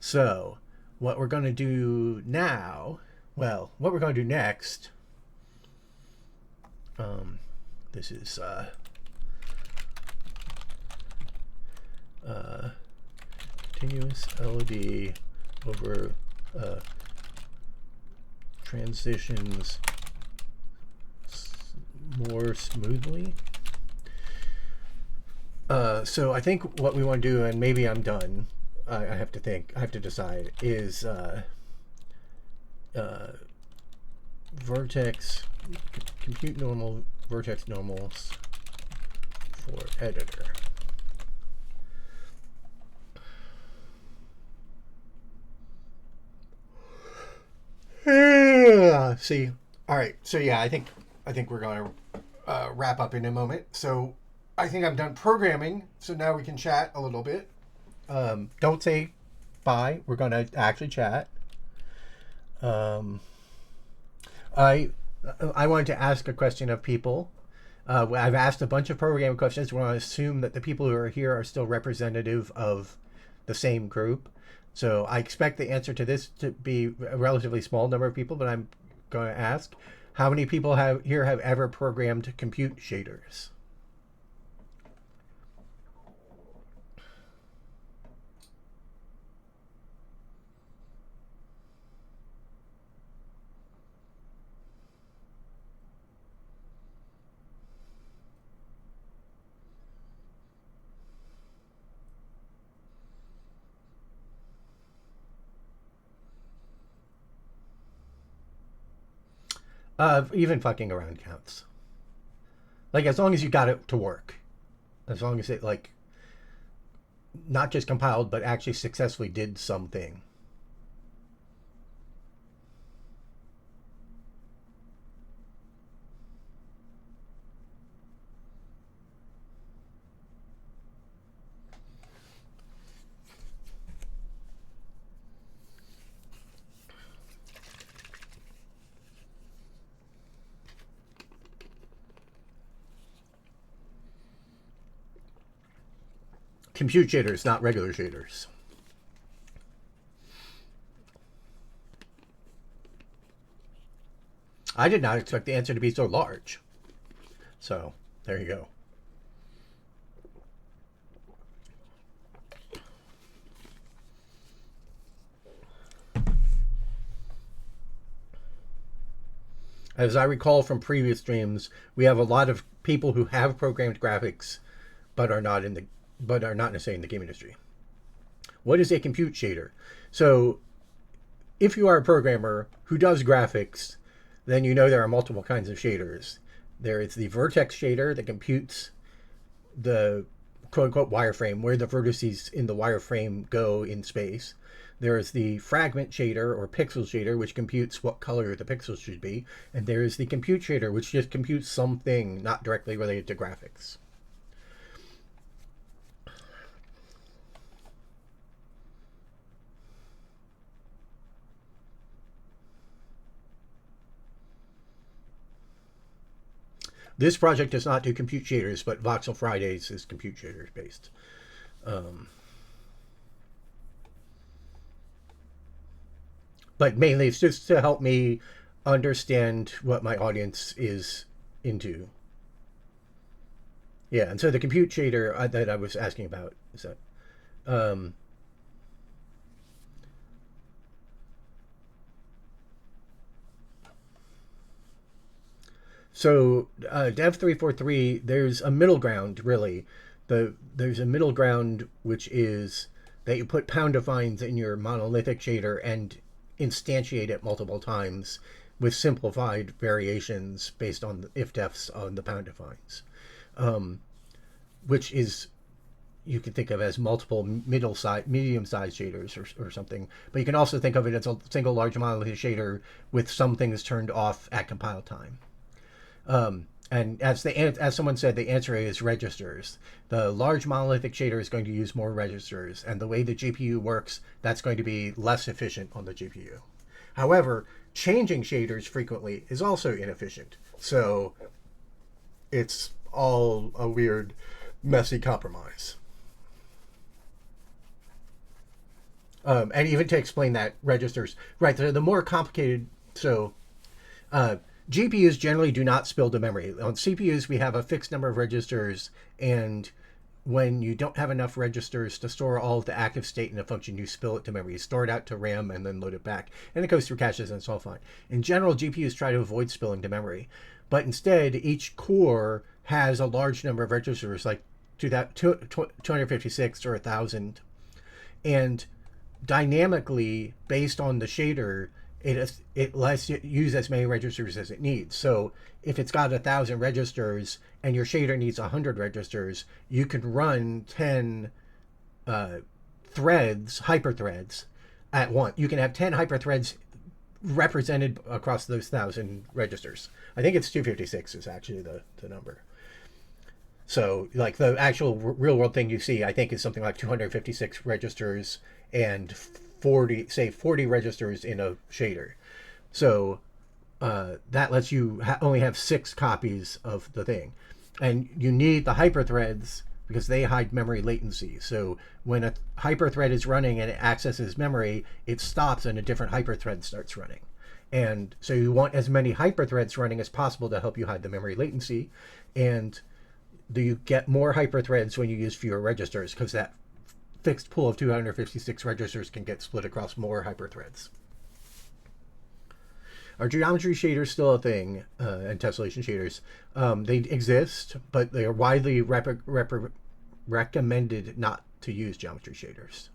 [SPEAKER 1] So what we're going to do now, well, what we're going to do next, this is continuous LOD over transitions more smoothly. So I think what we want to do, and maybe I'm done, I have to think, I have to decide, is vertex, compute normal, vertex normals for editor. See, all right. So yeah, I think we're going to wrap up in a moment. So I think I'm done programming. So now we can chat a little bit. Don't say bye. We're going to actually chat. I wanted to ask a question of people. I've asked a bunch of programming questions. We want to assume that the people who are here are still representative of the same group. So I expect the answer to this to be a relatively small number of people, but I'm going to ask, how many people have ever programmed compute shaders? Even fucking around counts. Like, as long as you got it to work. As long as it, like, not just compiled, but actually successfully did something. Compute shaders, not regular shaders. I did not expect the answer to be so large. So, there you go. As I recall from previous streams, we have a lot of people who have programmed graphics but are not necessarily in the game industry. What is a compute shader? So if you are a programmer who does graphics, then you know there are multiple kinds of shaders. There is the vertex shader that computes the quote-unquote wireframe, where the vertices in the wireframe go in space. There is the fragment shader or pixel shader, which computes what color the pixels should be. And there is the compute shader, which just computes something not directly related to graphics. This project does not do compute shaders, but Voxel Fridays is compute shaders based. But mainly it's just to help me understand what my audience is into. Yeah, and so the compute shader that I was asking about is that so Dev 343, there's a middle ground, really. There's a middle ground, which is that you put pound defines in your monolithic shader and instantiate it multiple times with simplified variations based on the if-defs on the pound defines, which is, you can think of as multiple medium-sized shaders or something. But you can also think of it as a single large monolithic shader with some things turned off at compile time. And as someone said, the answer is registers. The large monolithic shader is going to use more registers, and the way the GPU works, that's going to be less efficient on the GPU. However, changing shaders frequently is also inefficient. So it's all a weird, messy compromise. And even to explain that, registers, right, the more complicated, GPUs generally do not spill to memory. On CPUs, we have a fixed number of registers, and when you don't have enough registers to store all of the active state in a function, you spill it to memory. You store it out to RAM and then load it back. And it goes through caches and it's all fine. In general, GPUs try to avoid spilling to memory. But instead, each core has a large number of registers, like 256 or 1,000. And dynamically, based on the shader, it lets it use as many registers as it needs. So if it's got 1,000 registers and your shader needs 100 registers, you can run 10 threads, hyperthreads, at once. You can have 10 hyperthreads represented across those 1,000 registers. I think it's 256 is actually the number. So like the actual real world thing you see, I think, is something like 256 registers and 40 registers in a shader. So that lets you only have 6 copies of the thing. And you need the hyperthreads because they hide memory latency. So when a hyperthread is running and it accesses memory, it stops and a different hyperthread starts running. And so you want as many hyperthreads running as possible to help you hide the memory latency. And you get more hyperthreads when you use fewer registers, because that fixed pool of 256 registers can get split across more hyperthreads. Are geometry shaders still a thing, and tessellation shaders? They exist, but they are widely recommended not to use geometry shaders.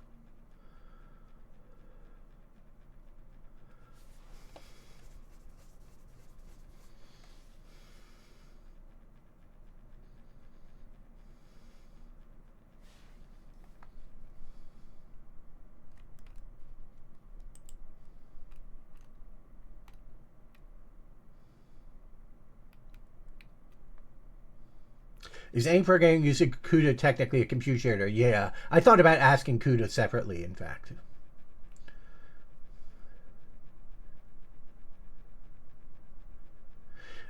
[SPEAKER 1] Is any program using CUDA technically a compute shader? Yeah, I thought about asking CUDA separately, in fact.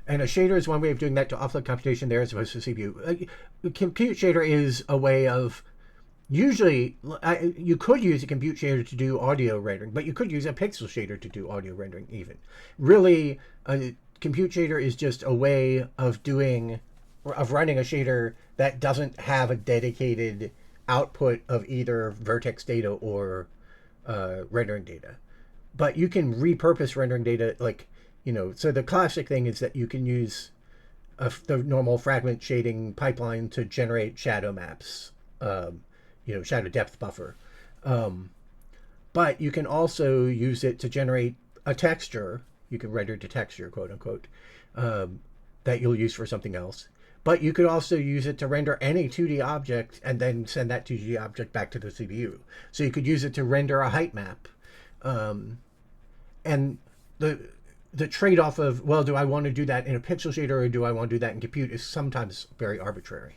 [SPEAKER 1] And a shader is one way of doing that to offload computation there as opposed to CPU. Compute shader is a way of, usually, you could use a compute shader to do audio rendering, but you could use a pixel shader to do audio rendering even. Really, a compute shader is just a way of running a shader that doesn't have a dedicated output of either vertex data or rendering data. But you can repurpose rendering data, like, so the classic thing is that you can use the normal fragment shading pipeline to generate shadow maps, shadow depth buffer. But you can also use it to generate a texture. You can render to texture, quote unquote, that you'll use for something else. But you could also use it to render any 2D object and then send that 2D object back to the CPU. So you could use it to render a height map. And the trade-off of, well, do I want to do that in a pixel shader or do I want to do that in compute is sometimes very arbitrary.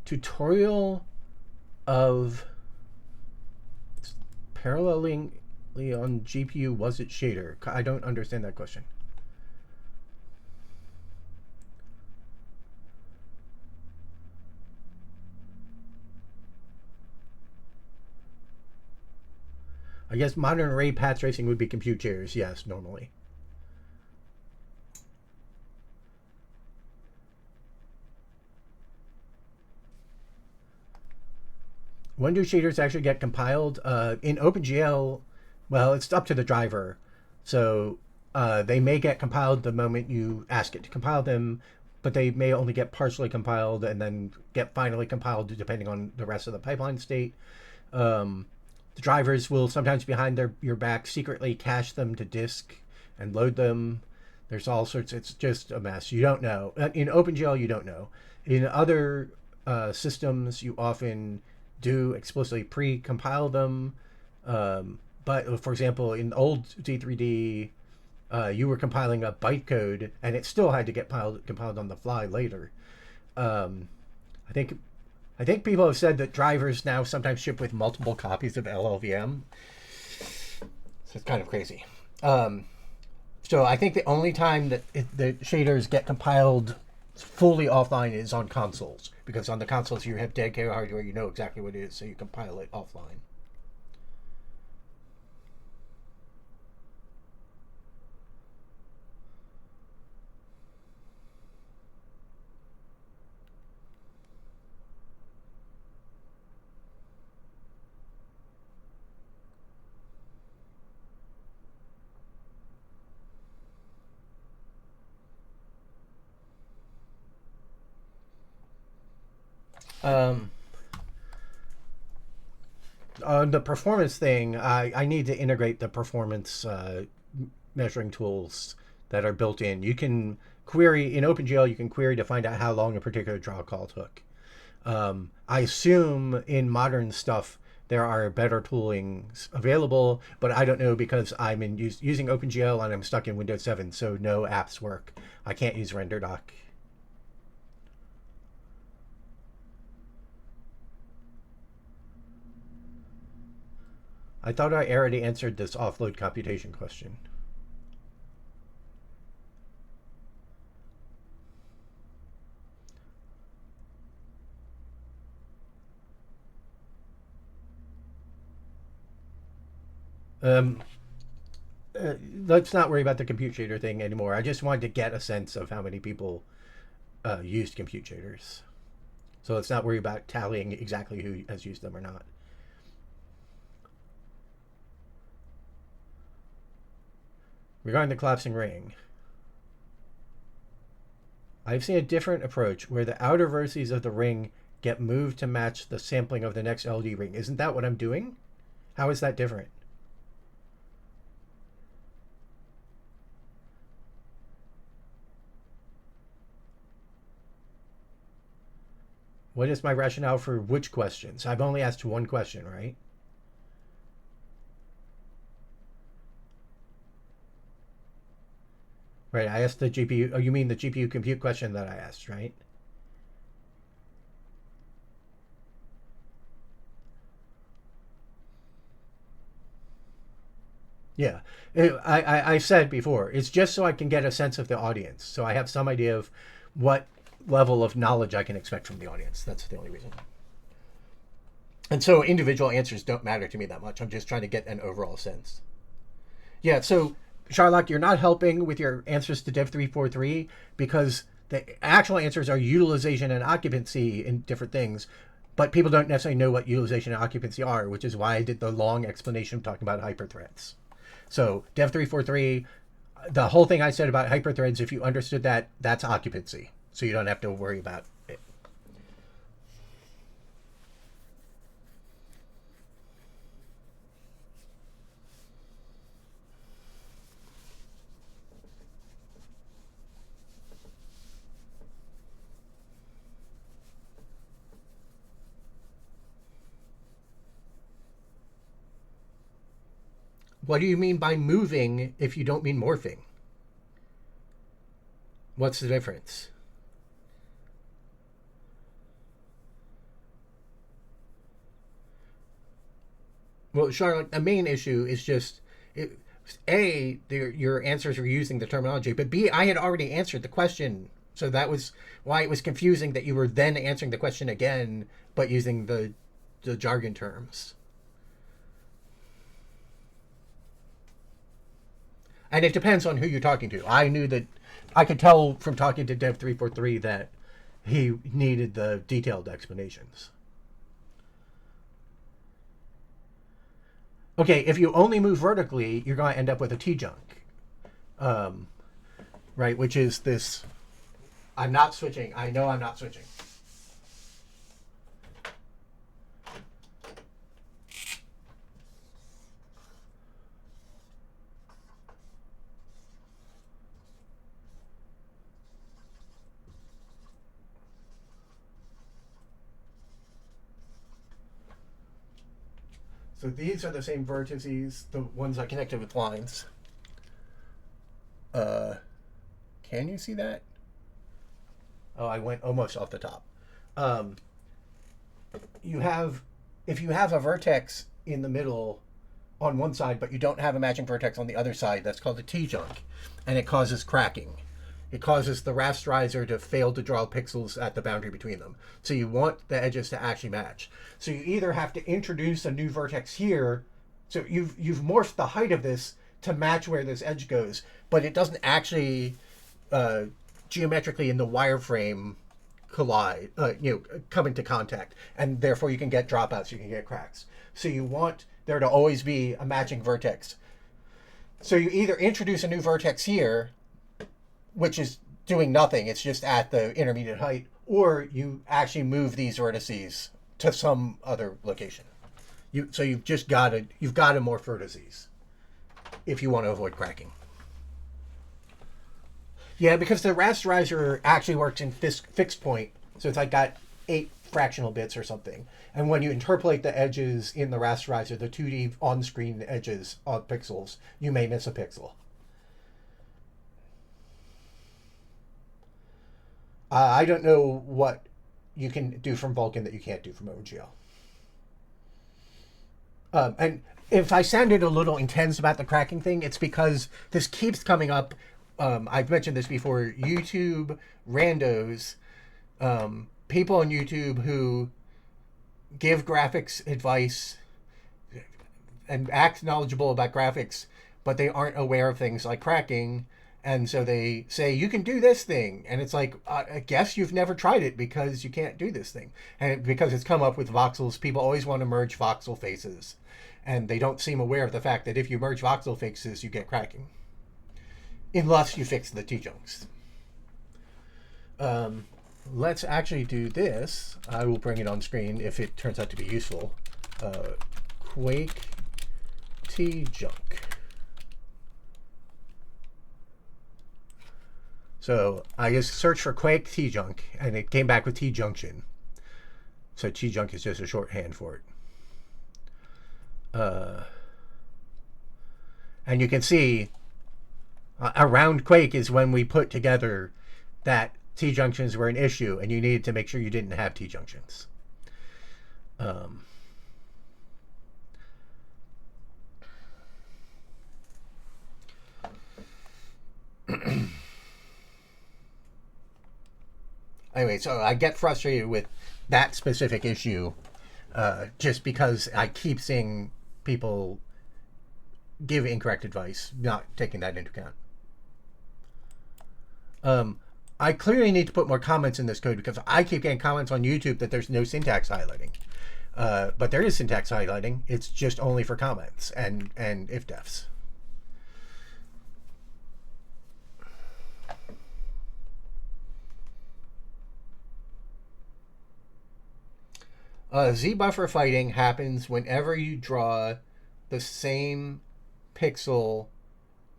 [SPEAKER 1] Tutorial of paralleling on GPU, was it shader? I don't understand that question. I guess modern array path tracing would be compute shaders, yes, normally. When do shaders actually get compiled? In OpenGL, well, it's up to the driver. So they may get compiled the moment you ask it to compile them. but they may only get partially compiled and then get finally compiled depending on the rest of the pipeline state. The drivers will sometimes behind your back secretly cache them to disk and load them. There's all sorts. It's just a mess. You don't know. In OpenGL, you don't know. In other systems, you often do explicitly pre-compile them. But for example, in old D3D, you were compiling a bytecode, and it still had to get compiled on the fly later. I think people have said that drivers now sometimes ship with multiple copies of LLVM. So it's kind of crazy. So I think the only time that the shaders get compiled fully offline is on consoles, because on the consoles you have dedicated hardware, you know exactly what it is, so you compile it offline. On the performance thing, I need to integrate the performance measuring tools that are built in. You can query in OpenGL. You can query to find out how long a particular draw call took. I assume in modern stuff there are better toolings available, but I don't know because I'm using OpenGL and I'm stuck in Windows 7, so no apps work. I can't use RenderDoc. I thought I already answered this offload computation question. Let's not worry about the compute shader thing anymore. I just wanted to get a sense of how many people used compute shaders. So let's not worry about tallying exactly who has used them or not. Regarding the collapsing ring, I've seen a different approach where the outer vertices of the ring get moved to match the sampling of the next LD ring. Isn't that what I'm doing? How is that different? What is my rationale for which questions? I've only asked one question, right? Right, I asked the GPU. Oh, you mean the GPU compute question that I asked, right? Yeah, I said before, it's just so I can get a sense of the audience, so I have some idea of what level of knowledge I can expect from the audience. That's the only reason. And so individual answers don't matter to me that much. I'm just trying to get an overall sense. Yeah, so Shylock, you're not helping with your answers to Dev 343 because the actual answers are utilization and occupancy in different things, but people don't necessarily know what utilization and occupancy are, which is why I did the long explanation talking about hyperthreads. So Dev 343, the whole thing I said about hyperthreads, if you understood that, that's occupancy. So you don't have to worry about it. What do you mean by moving if you don't mean morphing? What's the difference? Well, Charlotte, the main issue is just A, your answers were using the terminology, but B, I had already answered the question. So that was why it was confusing that you were then answering the question again, but using the jargon terms. And it depends on who you're talking to. I knew that I could tell from talking to Dev 343 that he needed the detailed explanations. Okay, if you only move vertically, you're going to end up with a T-junk, right? Which is this I'm not switching. I know I'm not switching. So these are the same vertices, the ones I connected with lines. Can you see that? Oh, I went almost off the top. You have, if you have a vertex in the middle on one side, but you don't have a matching vertex on the other side, that's called a T-junk, and it causes cracking. It causes the rasterizer to fail to draw pixels at the boundary between them. So you want the edges to actually match. So you either have to introduce a new vertex here, so you've morphed the height of this to match where this edge goes, but it doesn't actually geometrically in the wireframe collide, come into contact, and therefore you can get dropouts, you can get cracks. So you want there to always be a matching vertex. So you either introduce a new vertex here, which is doing nothing, it's just at the intermediate height, or you actually move these vertices to some other location. So you've got to morph vertices if you want to avoid cracking. Yeah, because the rasterizer actually works in fixed point, so it's like got 8 fractional bits or something. And when you interpolate the edges in the rasterizer, the 2D on-screen edges of pixels, you may miss a pixel. I don't know what you can do from Vulkan that you can't do from OGL. And if I sounded a little intense about the cracking thing, it's because this keeps coming up. I've mentioned this before. YouTube randos, people on YouTube who give graphics advice and act knowledgeable about graphics, but they aren't aware of things like cracking. And so they say, you can do this thing. And it's like, I guess you've never tried it because you can't do this thing. And because it's come up with voxels, people always want to merge voxel faces. And they don't seem aware of the fact that if you merge voxel faces, you get cracking. Unless you fix the T-junks. Let's actually do this. I will bring it on screen if it turns out to be useful. Quake T-junk. So I just searched for Quake T-junk, and it came back with T-junction. So T-junk is just a shorthand for it. And you can see around Quake is when we put together that T-junctions were an issue, and you needed to make sure you didn't have T-junctions. Anyway, so I get frustrated with that specific issue just because I keep seeing people give incorrect advice, not taking that into account. I clearly need to put more comments in this code because I keep getting comments on YouTube that there's no syntax highlighting. But there is syntax highlighting. It's just only for comments and if-defs. Z-buffer fighting happens whenever you draw the same pixel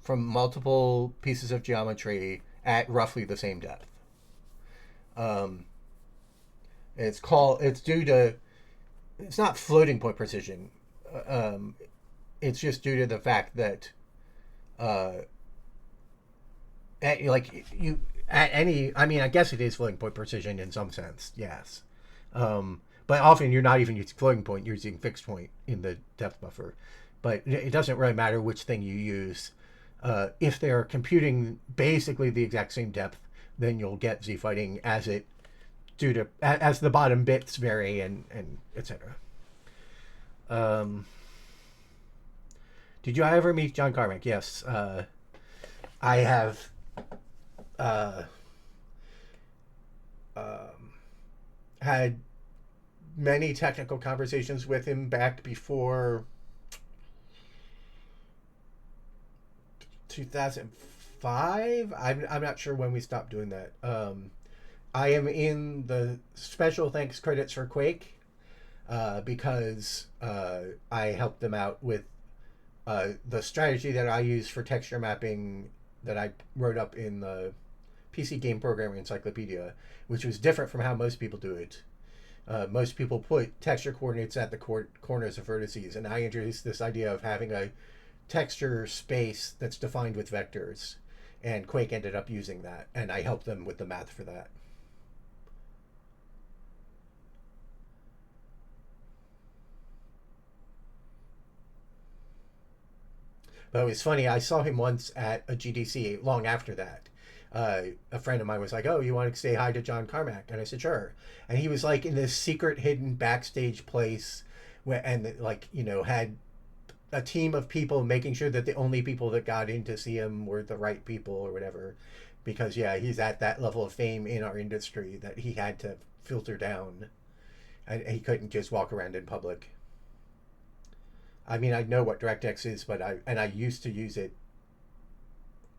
[SPEAKER 1] from multiple pieces of geometry at roughly the same depth. It's not floating point precision. It's just due to the fact that I guess it is floating point precision in some sense, yes. But often you're not even using floating point, you're using fixed point in the depth buffer. But it doesn't really matter which thing you use. If they're computing basically the exact same depth, then you'll get z-fighting as the bottom bits vary and etc. Did you ever meet John Carmack? Yes. I have had many technical conversations with him back before 2005. I'm not sure when we stopped doing that. I am in the special thanks credits for Quake because I helped them out with the strategy that I use for texture mapping that I wrote up in the PC Game Programming Encyclopedia, which was different from how most people do it. Most people put texture coordinates at the corners of vertices, and I introduced this idea of having a texture space that's defined with vectors, and Quake ended up using that, and I helped them with the math for that. But it was funny, I saw him once at a GDC long after that. A friend of mine was like, "Oh, you want to say hi to John Carmack?" And I said, "Sure." And he was like in this secret, hidden backstage place, where and like had a team of people making sure that the only people that got in to see him were the right people or whatever, because yeah, he's at that level of fame in our industry that he had to filter down, and he couldn't just walk around in public. I mean, I know what DirectX is, but I used to use it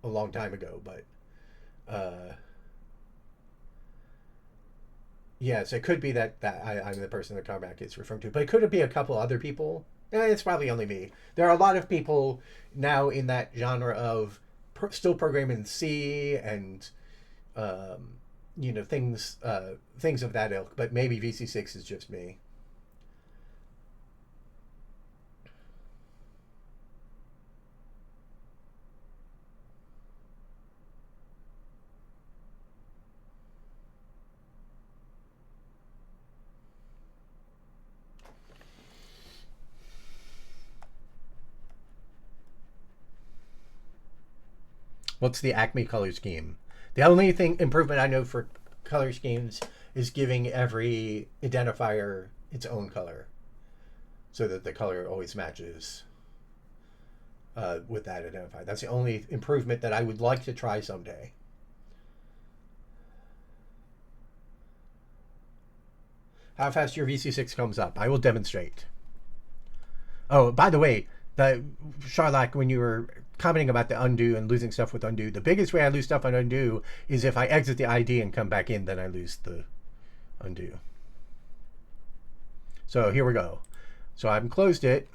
[SPEAKER 1] a long time ago, but uh, yeah, so it could be I'm the person that Carmack is referring to, but it could be a couple other people. It's probably only me. There are a lot of people now in that genre of still programming in C and things of that ilk, but maybe VC6 is just me. What's the Acme color scheme? The only thing improvement I know for color schemes is giving every identifier its own color, so that the color always matches with that identifier. That's the only improvement that I would like to try someday. How fast your VC6 comes up? I will demonstrate. Oh, by the way, the Charlotte, when you were commenting about the undo and losing stuff with undo, the biggest way I lose stuff on undo is if I exit the ID and come back in, then I lose the undo. So here we go. So I've closed it.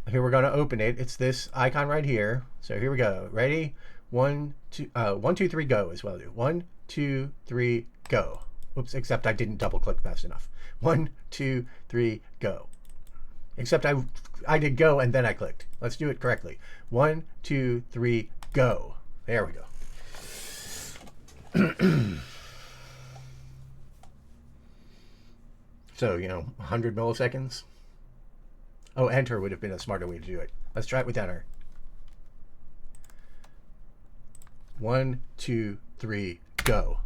[SPEAKER 1] Here we're going to open it. It's this icon right here. So here we go. Ready? 1, 2, 3, go is what I'll do. 1, 2, 3, go. Oops, except I didn't double click fast enough. 1, 2, 3, go. Except I did go and then I clicked. Let's do it correctly. 1, 2, 3, go. There we go. So, 100 milliseconds. Oh, enter would have been a smarter way to do it. Let's try it with enter. 1, 2, 3, go.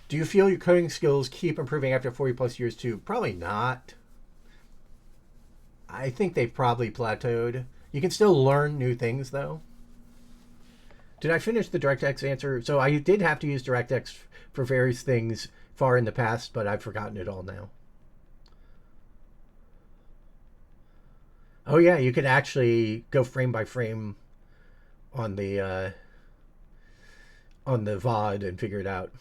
[SPEAKER 1] Do you feel your coding skills keep improving after 40 plus years too? Probably not. I think they've probably plateaued. You can still learn new things though. Did I finish the DirectX answer? So I did have to use DirectX for various things far in the past, but I've forgotten it all now. Oh yeah, you could actually go frame by frame on the VOD and figure it out.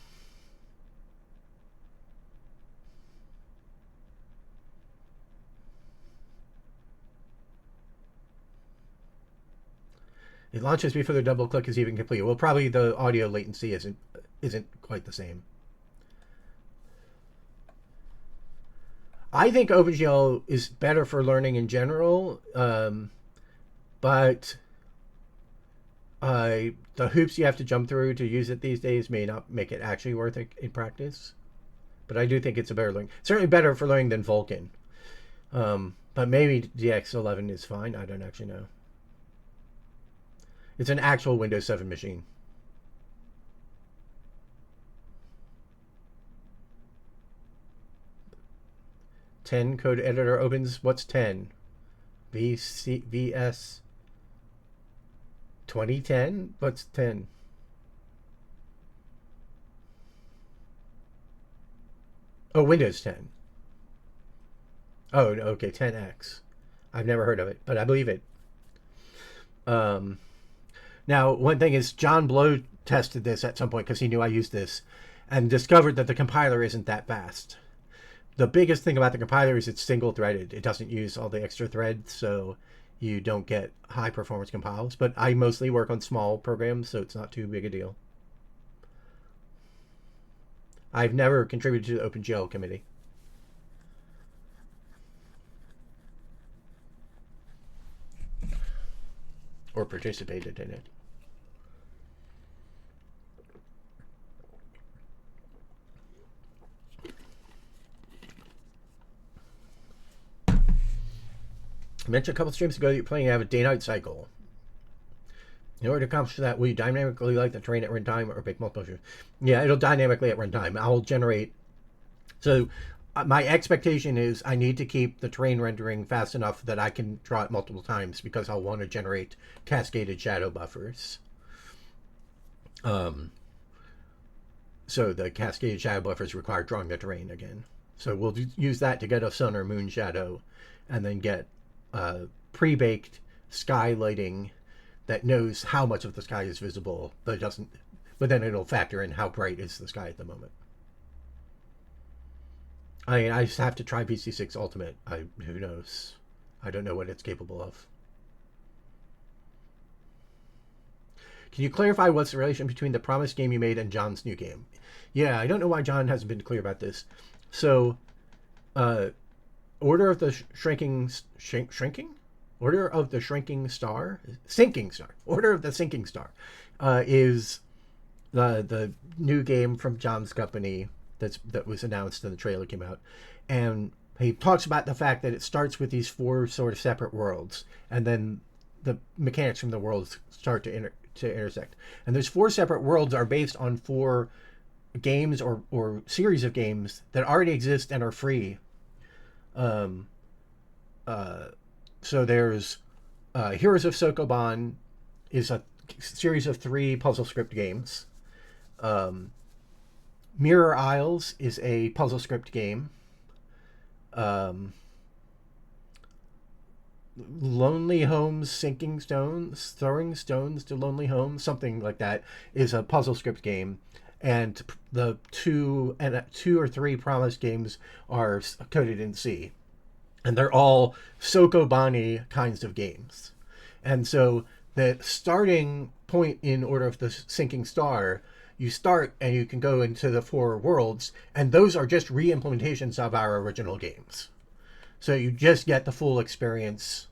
[SPEAKER 1] It launches before the double click is even complete. Well, probably the audio latency isn't quite the same. I think OpenGL is better for learning in general, but the hoops you have to jump through to use it these days may not make it actually worth it in practice. But I do think it's a better learning. Certainly better for learning than Vulkan. But maybe DX11 is fine. I don't actually know. It's an actual Windows 7 machine. Ten code editor opens. What's 10? VS 2010? What's 10? Oh, Windows 10. Oh, okay, 10X. I've never heard of it, but I believe it. Now, one thing is John Blow tested this at some point because he knew I used this and discovered that the compiler isn't that fast. The biggest thing about the compiler is it's single-threaded. It doesn't use all the extra threads, so you don't get high-performance compiles. But I mostly work on small programs, so it's not too big a deal. I've never contributed to the OpenGL committee. Or participated in it. I mentioned a couple streams ago that you're planning to have a day-night cycle. In order to accomplish that, will you dynamically light the terrain at runtime or make multiple streams? Yeah, it'll dynamically at runtime. I'll generate... So my expectation is I need to keep the terrain rendering fast enough that I can draw it multiple times because I'll want to generate cascaded shadow buffers. So the cascaded shadow buffers require drawing the terrain again. So we'll use that to get a sun or moon shadow and then get pre-baked sky lighting that knows how much of the sky is visible, but it doesn't. But then it'll factor in how bright is the sky at the moment. I mean, I just have to try PC6 Ultimate. Who knows? I don't know what it's capable of. Can you clarify what's the relation between the promised game you made and John's new game? Yeah, I don't know why John hasn't been clear about this. So, Order of the Shrinking Order of the Shrinking Star? Sinking Star. Order of the Sinking Star is the new game from John's company that was announced and the trailer came out. And he talks about the fact that it starts with these 4 sort of separate worlds, and then the mechanics from the worlds start to intersect. And those 4 separate worlds are based on 4 games or series of games that already exist and are free. So there's Heroes of Sokoban is a series of 3 puzzle script games. Mirror Isles is a puzzle script game. Lonely Homes, Sinking Stones, Throwing Stones to Lonely Homes, something like that, is a puzzle script game. And the 2 or 3 promised games are coded in C. And they're all Sokobani kinds of games. And so the starting point in Order of the Sinking Star, you start and you can go into the 4 worlds, and those are just re-implementations of our original games. So you just get the full experience.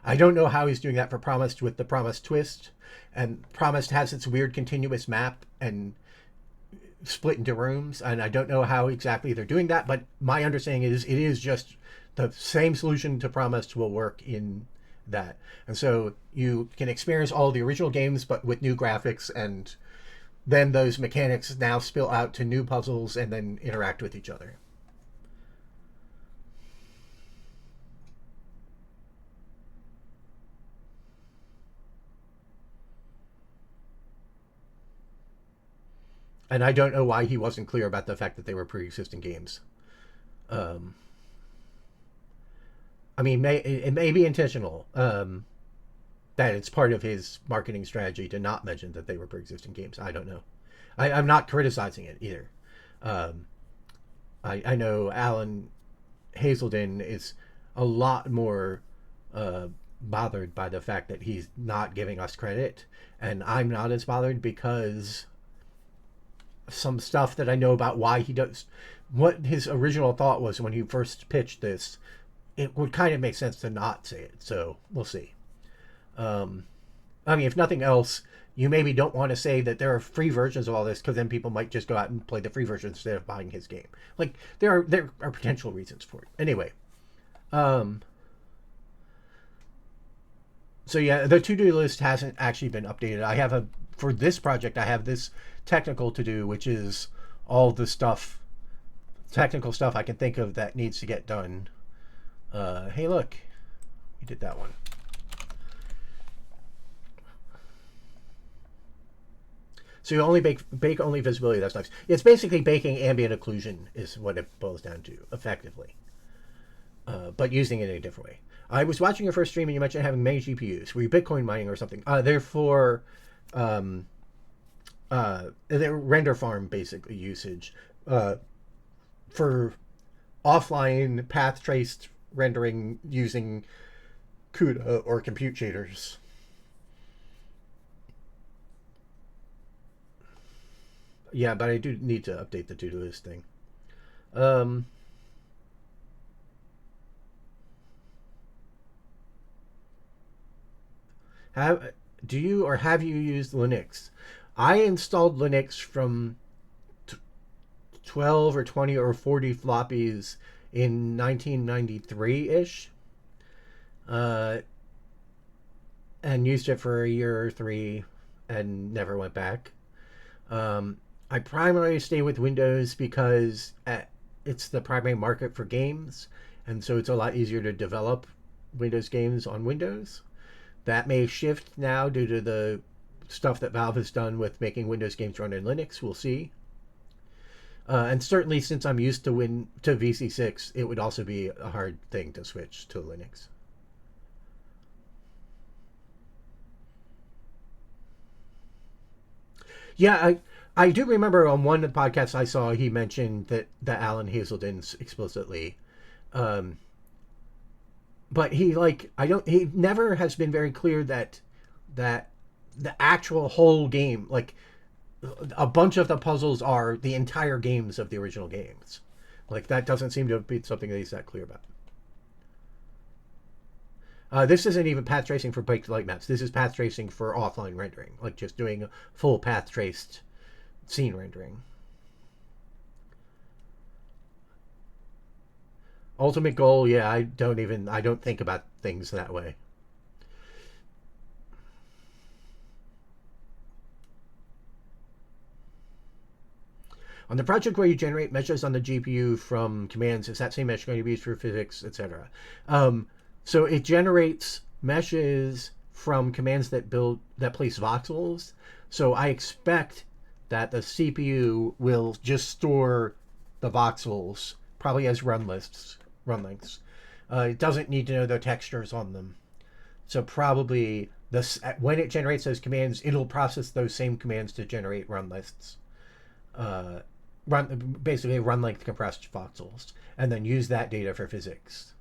[SPEAKER 1] I don't know how he's doing that for Promised with the Promised twist. And Promised has its weird continuous map and split into rooms, and I don't know how exactly they're doing that, but my understanding is it is just the same solution to Promised will work in that. And so you can experience all the original games but with new graphics, and then those mechanics now spill out to new puzzles and then interact with each other. And I don't know why he wasn't clear about the fact that they were pre-existing games. I mean, it may be intentional that it's part of his marketing strategy to not mention that they were pre-existing games. I don't know. I'm not criticizing it either. I know Alan Hazelden is a lot more bothered by the fact that he's not giving us credit, and I'm not as bothered because some stuff that I know about why he does what his original thought was when he first pitched this, it would kind of make sense to not say it. So we'll see. I mean, if nothing else, you maybe don't want to say that there are free versions of all this, because then people might just go out and play the free version instead of buying his game. Like there are potential reasons for it. Anyway, so yeah, the to-do list hasn't actually been updated. For this project, I have this technical to do, which is all the technical stuff I can think of that needs to get done. Hey, look, we did that one. So you only bake only visibility. That's nice. It's basically baking ambient occlusion is what it boils down to, effectively. but using it in a different way. I was watching your first stream and you mentioned having many GPUs. Were you Bitcoin mining or something? They're for they're render farm basically usage for offline path traced rendering using CUDA or compute shaders. Yeah, but I do need to update the to-do list thing. Um, have do you or have you used Linux? I installed Linux from 12 or 20 or 40 floppies in 1993-ish, uh, and used it for a year or three and never went back. Um, I primarily stay with Windows because it's the primary market for games, and so it's a lot easier to develop Windows games on Windows. That may shift now due to the stuff that Valve has done with making Windows games run in Linux. We'll see. And certainly, since I'm used to VC6, it would also be a hard thing to switch to Linux. Yeah, I do remember on one of the podcasts I saw he mentioned that Alan Hazelden's explicitly, um, but he never has been very clear that the actual whole game, like a bunch of the puzzles, are the entire games of the original games. Like that doesn't seem to be something that he's that clear about. This isn't even path tracing for baked light maps. This is path tracing for offline rendering, like just doing full path traced scene rendering. Ultimate goal, yeah, I don't think about things that way. On the project where you generate meshes on the GPU from commands, is that same mesh going to be used for physics, etc.? So it generates meshes from commands that place voxels. So I expect that the CPU will just store the voxels, probably as run lengths. It doesn't need to know the textures on them. So probably when it generates those commands, it'll process those same commands to generate run lists. Uh, basically run length compressed voxels, and then use that data for physics.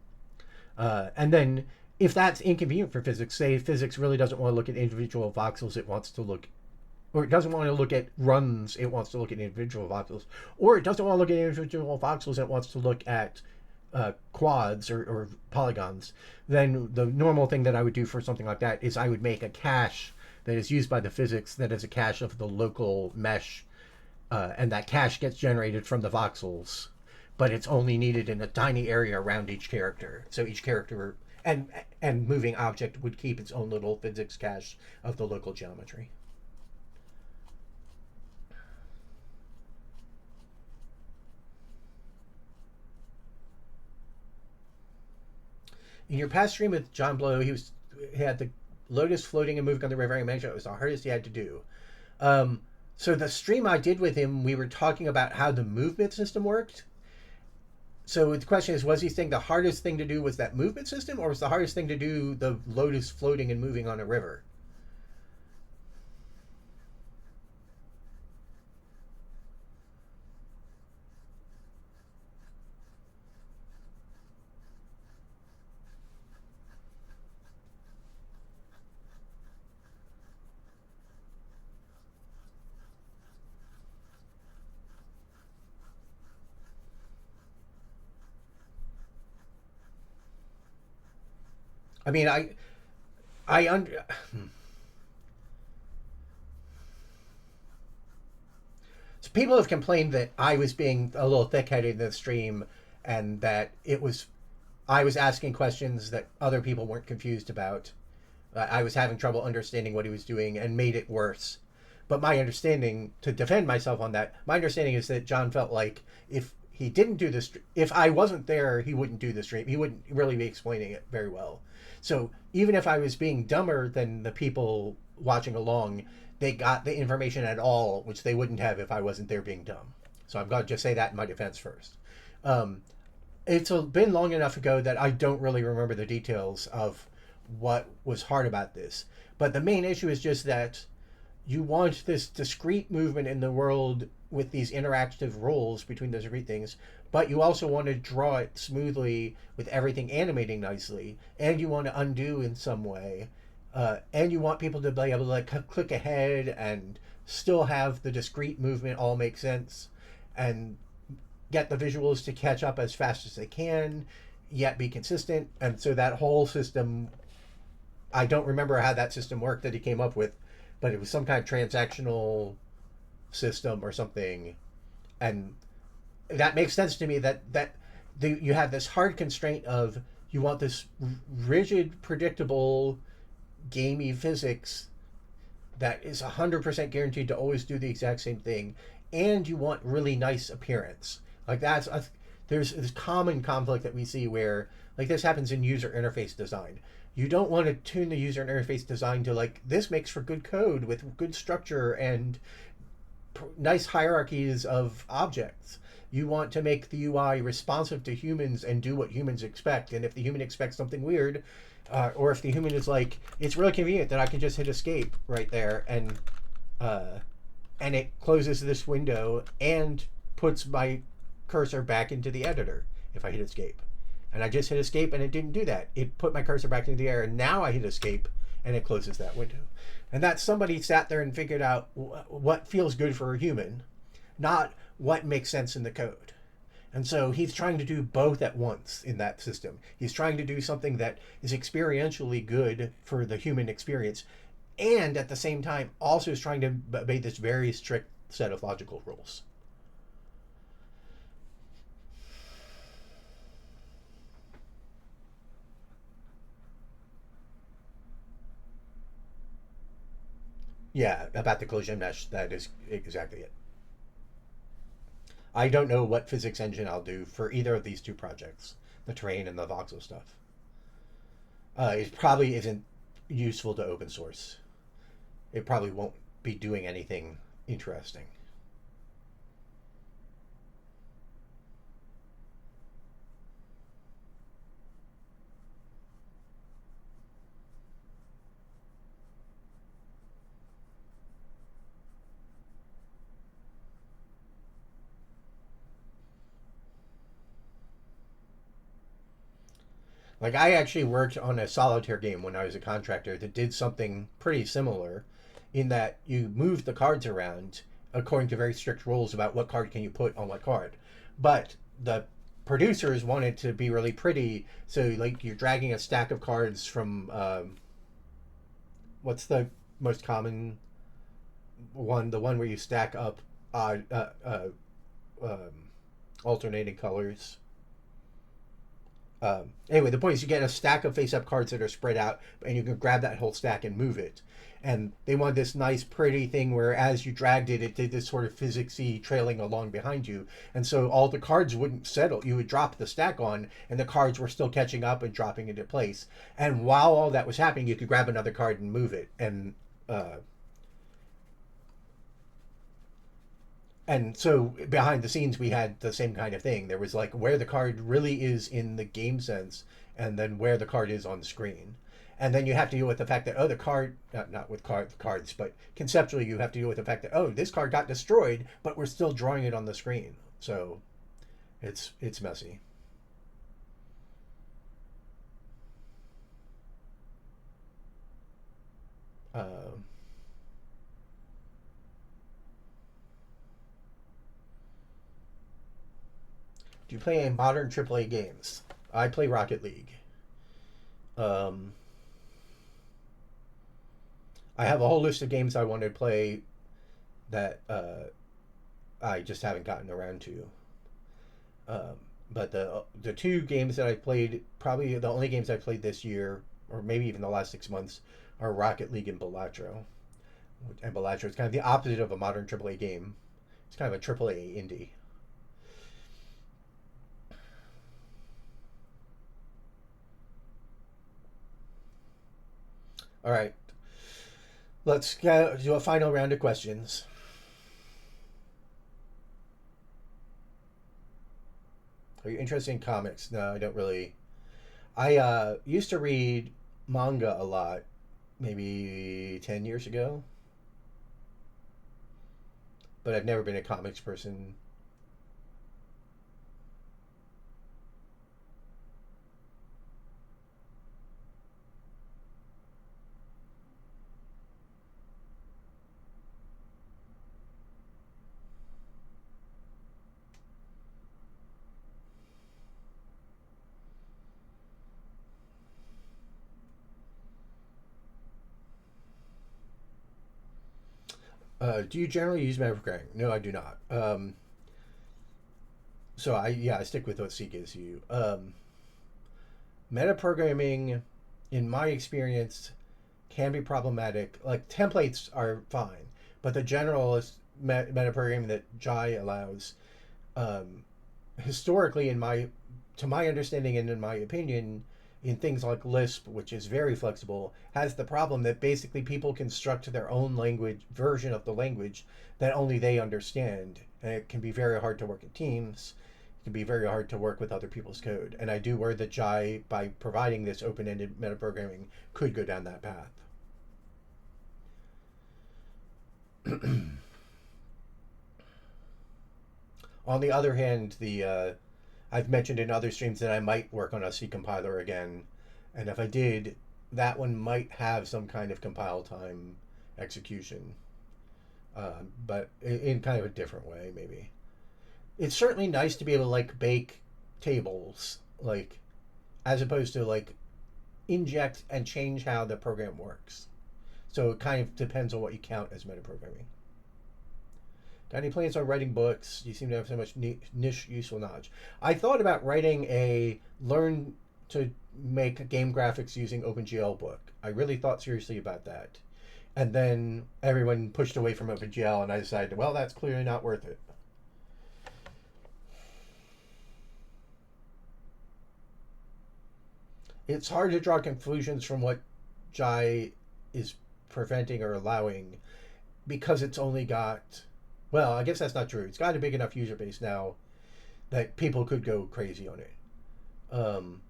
[SPEAKER 1] And then if that's inconvenient for physics, say physics really doesn't want to look at individual voxels, it wants to look, or it doesn't want to look at runs, it wants to look at individual voxels, or it doesn't want to look at individual voxels, it wants to look at quads or polygons, then the normal thing that I would do for something like that is I would make a cache that is used by the physics that is a cache of the local mesh, and that cache gets generated from the voxels, but it's only needed in a tiny area around each character. So each character and moving object would keep its own little physics cache of the local geometry. In your past stream with John Blow, he had the Lotus floating and moving on the river. I mentioned it was the hardest he had to do. So the stream I did with him, we were talking about how the movement system worked. So the question is, was he saying the hardest thing to do was that movement system, or was the hardest thing to do the Lotus floating and moving on a river? I mean, I under. So people have complained that I was being a little thick-headed in the stream, and that I was asking questions that other people weren't confused about. I was having trouble understanding what he was doing and made it worse. But my understanding, to defend myself on that, my understanding is that John felt like if he didn't do this, if I wasn't there, he wouldn't do the stream. He wouldn't really be explaining it very well. So even if I was being dumber than the people watching along, they got the information at all, which they wouldn't have if I wasn't there being dumb. So I've got to just say that in my defense first. Um, It's been long enough ago that I don't really remember the details of what was hard about this. But the main issue is just that you want this discrete movement in the world with these interactive roles between those discrete things, but you also want to draw it smoothly with everything animating nicely, and you want to undo in some way, and you want people to be able to like click ahead and still have the discrete movement all make sense, and get the visuals to catch up as fast as they can, yet be consistent. And so that whole system, I don't remember how that system worked that he came up with, but it was some kind of transactional system or something. And that makes sense to me that you have this hard constraint of you want this rigid, predictable, gamey physics that is 100% guaranteed to always do the exact same thing, and you want really nice appearance. Like there's this common conflict that we see where like this happens in user interface design. You don't want to tune the user interface design to like this makes for good code with good structure and nice hierarchies of objects. You want to make the UI responsive to humans and do what humans expect. And if the human expects something weird, or if the human is like, it's really convenient that I can just hit escape right there, and it closes this window and puts my cursor back into the editor if I hit escape. And I just hit escape and it didn't do that. It put my cursor back into the air, and now I hit escape and it closes that window. And that somebody sat there and figured out what feels good for a human, not what makes sense in the code. And so he's trying to do both at once in that system. He's trying to do something that is experientially good for the human experience, and at the same time also is trying to obey this very strict set of logical rules. Yeah, about the collision mesh, that is exactly it. I don't know what physics engine I'll do for either of these two projects, the terrain and the voxel stuff. It probably isn't useful to open source. It probably won't be doing anything interesting. Like I actually worked on a solitaire game when I was a contractor that did something pretty similar, in that you move the cards around according to very strict rules about what card can you put on what card. But the producers wanted to be really pretty, so like you're dragging a stack of cards from what's the most common one? The one where you stack up odd, um, alternating colors. Anyway, the point is you get a stack of face-up cards that are spread out, and you can grab that whole stack and move it. And they wanted this nice, pretty thing where as you dragged it, it did this sort of physicsy trailing along behind you. And so all the cards wouldn't settle. You would drop the stack on, and the cards were still catching up and dropping into place. And while all that was happening, you could grab another card and move it. And so behind the scenes we had the same kind of thing. There was like where the card really is in the game sense, and then where the card is on the screen. And then you have to deal with the fact that, oh, the card, not with cards, but conceptually you have to deal with the fact that, oh, this card got destroyed, but we're still drawing it on the screen. So it's messy. uh, do you play any modern AAA games? I play Rocket League. um, I have a whole list of games I want to play that I just haven't gotten around to. Um, but the two games that I played, probably the only games I played this year, or maybe even the last 6 months, are Rocket League and Balatro. And Balatro is kind of the opposite of a modern AAA game. It's kind of a AAA indie. All right, let's do a final round of questions. Are you interested in comics? No, I don't really. I used to read manga a lot, maybe 10 years ago, but I've never been a comics person. Do you generally use metaprogramming? No, I do not. So I stick with what C gives you. Metaprogramming, in my experience, can be problematic. Like templates are fine, but the generalist metaprogramming that Jai allows, um, historically, to my understanding and in my opinion, in things like Lisp, which is very flexible, has the problem that basically people construct their own language version of the language that only they understand, and it can be very hard to work in teams. It can be very hard to work with other people's code, and I do worry that Jai, by providing this open-ended metaprogramming, could go down that path. On the other hand, the I've mentioned in other streams that I might work on a C compiler again, and if I did, that one might have some kind of compile time execution, but in kind of a different way, maybe. It's certainly nice to be able to like bake tables, like as opposed to like inject and change how the program works. So it kind of depends on what you count as metaprogramming. Got any plans on writing books? You seem to have so much niche useful knowledge. I thought about writing a learn to make game graphics using OpenGL book. I really thought seriously about that. And then everyone pushed away from OpenGL, and I decided, well, that's clearly not worth it. It's hard to draw conclusions from what Jai is preventing or allowing because it's only got, well, I guess that's not true. It's got a big enough user base now that people could go crazy on it. Um,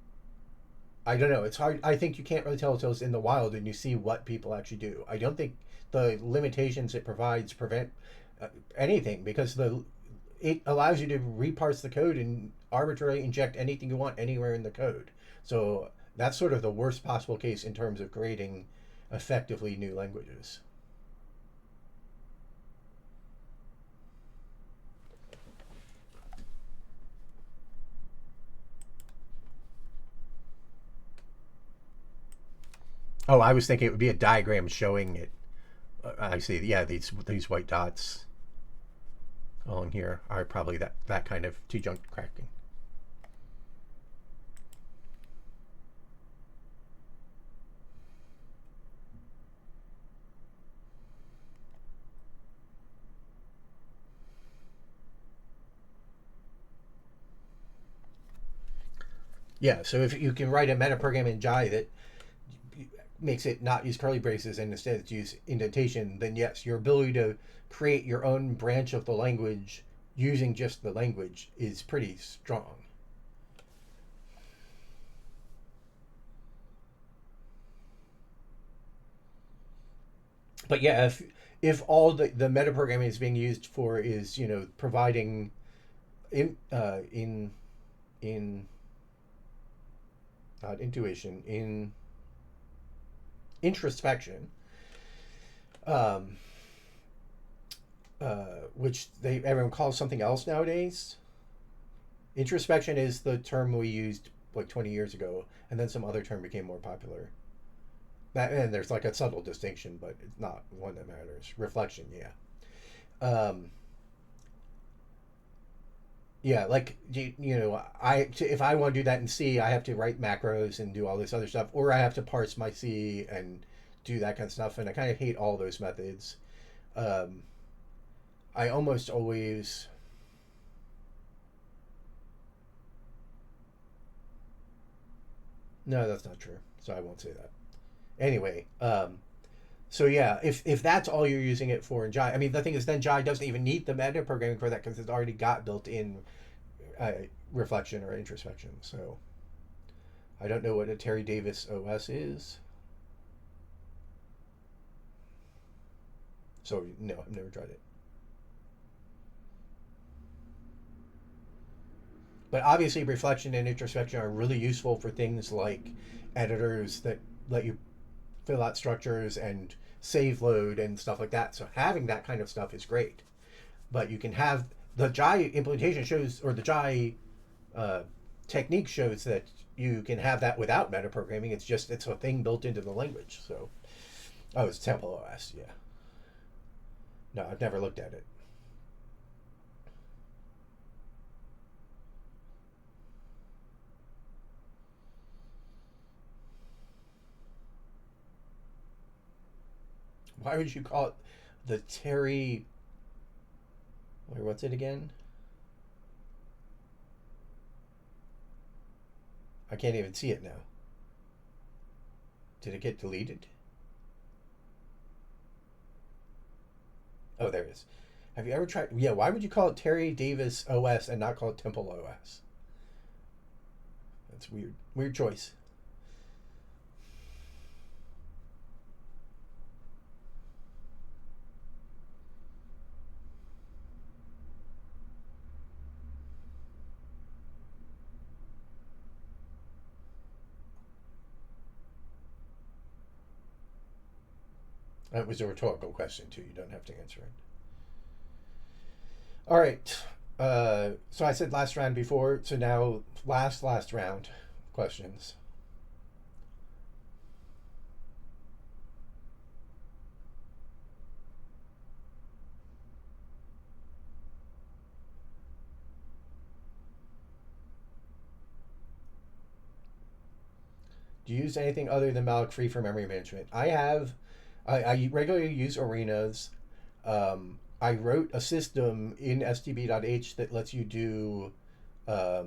[SPEAKER 1] I don't know. It's hard. I think you can't really tell until it's in the wild and you see what people actually do. I don't think the limitations it provides prevent anything because the it allows you to reparse the code and arbitrarily inject anything you want anywhere in the code. So that's sort of the worst possible case in terms of creating effectively new languages. Oh, I was thinking it would be a diagram showing it. I see. Yeah, these white dots along here are probably that kind of T-junct cracking. Yeah, so if you can write a meta program in Jai that makes it not use curly braces and instead use indentation, then yes, your ability to create your own branch of the language using just the language is pretty strong. But yeah, if all the metaprogramming is being used for is providing in not intuition in introspection, um, which everyone calls something else nowadays. Introspection is the term we used like 20 years ago, and then some other term became more popular. And there's like a subtle distinction, but it's not one that matters. Reflection, yeah. Um, yeah, like if I want to do that in C, I have to write macros and do all this other stuff, or I have to parse my C and do that kind of stuff, and I kind of hate all those methods. Um, I almost always, no, that's not true, so I won't say that. Anyway, so yeah, if that's all you're using it for in Jai, I mean, the thing is, then Jai doesn't even need the meta programming for that because it's already got built in reflection or introspection. So I don't know what a Terry Davis OS is. So no, I've never tried it. But obviously, reflection and introspection are really useful for things like editors that let you fill out structures and save load and stuff like that. So having that kind of stuff is great. But you can have the Jai implementation shows, or the Jai technique shows that you can have that without metaprogramming. It's a thing built into the language. So, oh, it's Temple OS, yeah. No, I've never looked at it. Why would you call it the Terry? Wait, what's it again? I can't even see it now. Did it get deleted? Oh, there it is. Have you ever tried? Yeah, why would you call it Terry Davis OS and not call it Temple OS? That's weird. Weird choice. That was a rhetorical question, too. You don't have to answer it. All right. So I said last round before, so now last round questions. Do you use anything other than malloc free for memory management? I regularly use arenas. I wrote a system in stb.h that lets you do, I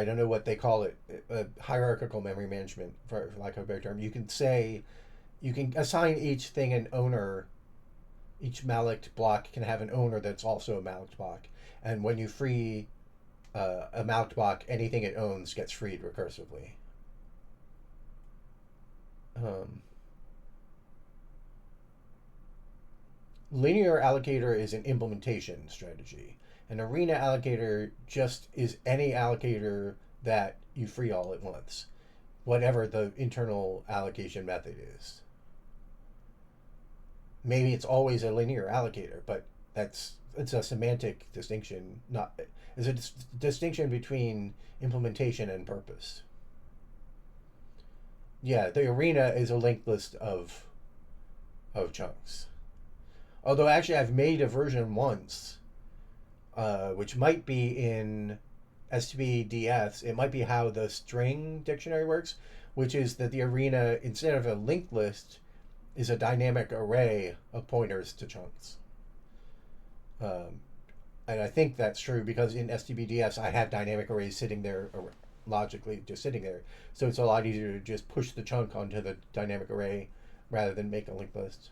[SPEAKER 1] don't know what they call it, hierarchical memory management, for lack of a better term. You can assign each thing an owner. Each malloc block can have an owner that's also a malloc block. And when you free a malloc block, anything it owns gets freed recursively. Linear allocator is an implementation strategy. An arena allocator just is any allocator that you free all at once, whatever the internal allocation method is. Maybe it's always a linear allocator, but it's a semantic distinction. Not It's a distinction between implementation and purpose. Yeah, the arena is a linked list of chunks. Although actually I've made a version once, which might be in STBDS. It might be how the string dictionary works, which is that the arena, instead of a linked list, is a dynamic array of pointers to chunks. And I think that's true because in STBDS I have dynamic arrays sitting there logically just sitting there. So it's a lot easier to just push the chunk onto the dynamic array rather than make a linked list.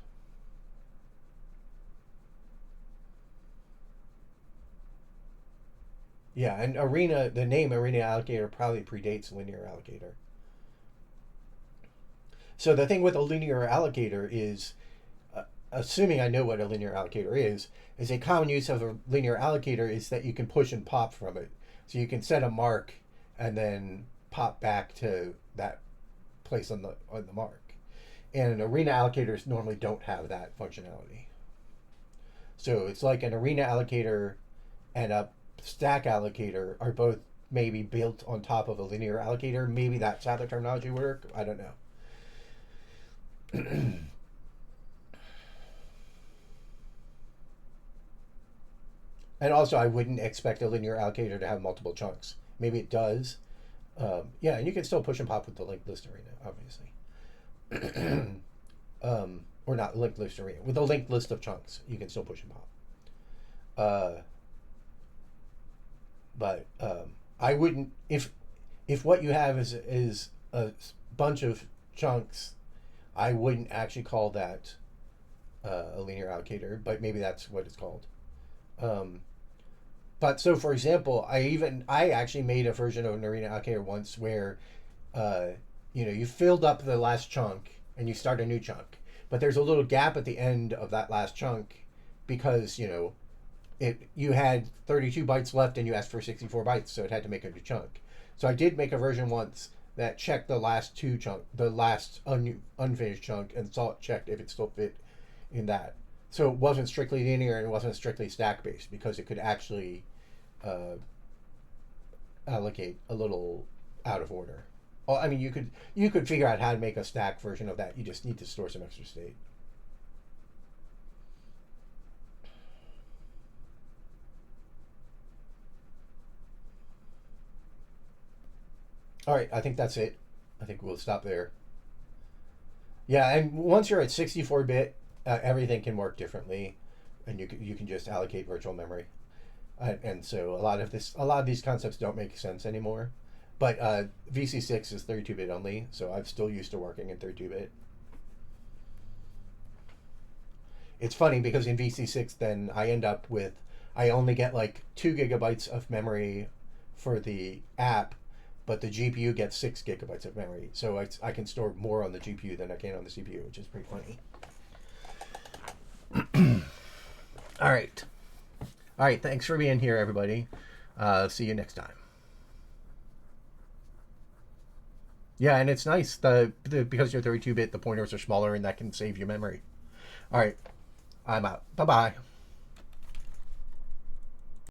[SPEAKER 1] Yeah, and arena, the name arena allocator probably predates linear allocator. So the thing with a linear allocator is, assuming I know what a linear allocator is a common use of a linear allocator is that you can push and pop from it. So you can set a mark and then pop back to that place on the mark. And arena allocators normally don't have that functionality. So it's like an arena allocator and a stack allocator are both maybe built on top of a linear allocator. Maybe that's how the terminology work. I don't know. And also, I wouldn't expect a linear allocator to have multiple chunks. Maybe it does. Yeah, and you can still push and pop with the linked list arena, obviously. Or not linked list arena. With a linked list of chunks, you can still push and pop. But I wouldn't, if what you have is a bunch of chunks, I wouldn't actually call that a linear allocator, but maybe that's what it's called. But so, for example, I actually made a version of an arena allocator once where, uh, you filled up the last chunk and you start a new chunk, but there's a little gap at the end of that last chunk because you had 32 bytes left and you asked for 64 bytes, so it had to make a new chunk. So I did make a version once that checked the last unfinished chunk, and saw it checked if it still fit in that. So it wasn't strictly linear and it wasn't strictly stack based because it could actually uh, allocate a little out of order. Well, I mean, you could figure out how to make a stack version of that. You just need to store some extra state. All right, I think that's it. I think we'll stop there. Yeah, and once you're at 64-bit, everything can work differently, and you can just allocate virtual memory. And so a lot of these concepts don't make sense anymore. But VC6 is 32-bit only, so I'm still used to working in 32-bit. It's funny because in VC6, then I only get like 2 gigabytes of memory for the app, but the GPU gets 6 gigabytes of memory. So I can store more on the GPU than I can on the CPU, which is pretty funny. All right. All right. Thanks for being here, everybody. See you next time. Yeah, and it's nice because you're 32-bit, the pointers are smaller, and that can save you memory. All right. I'm out. Bye bye.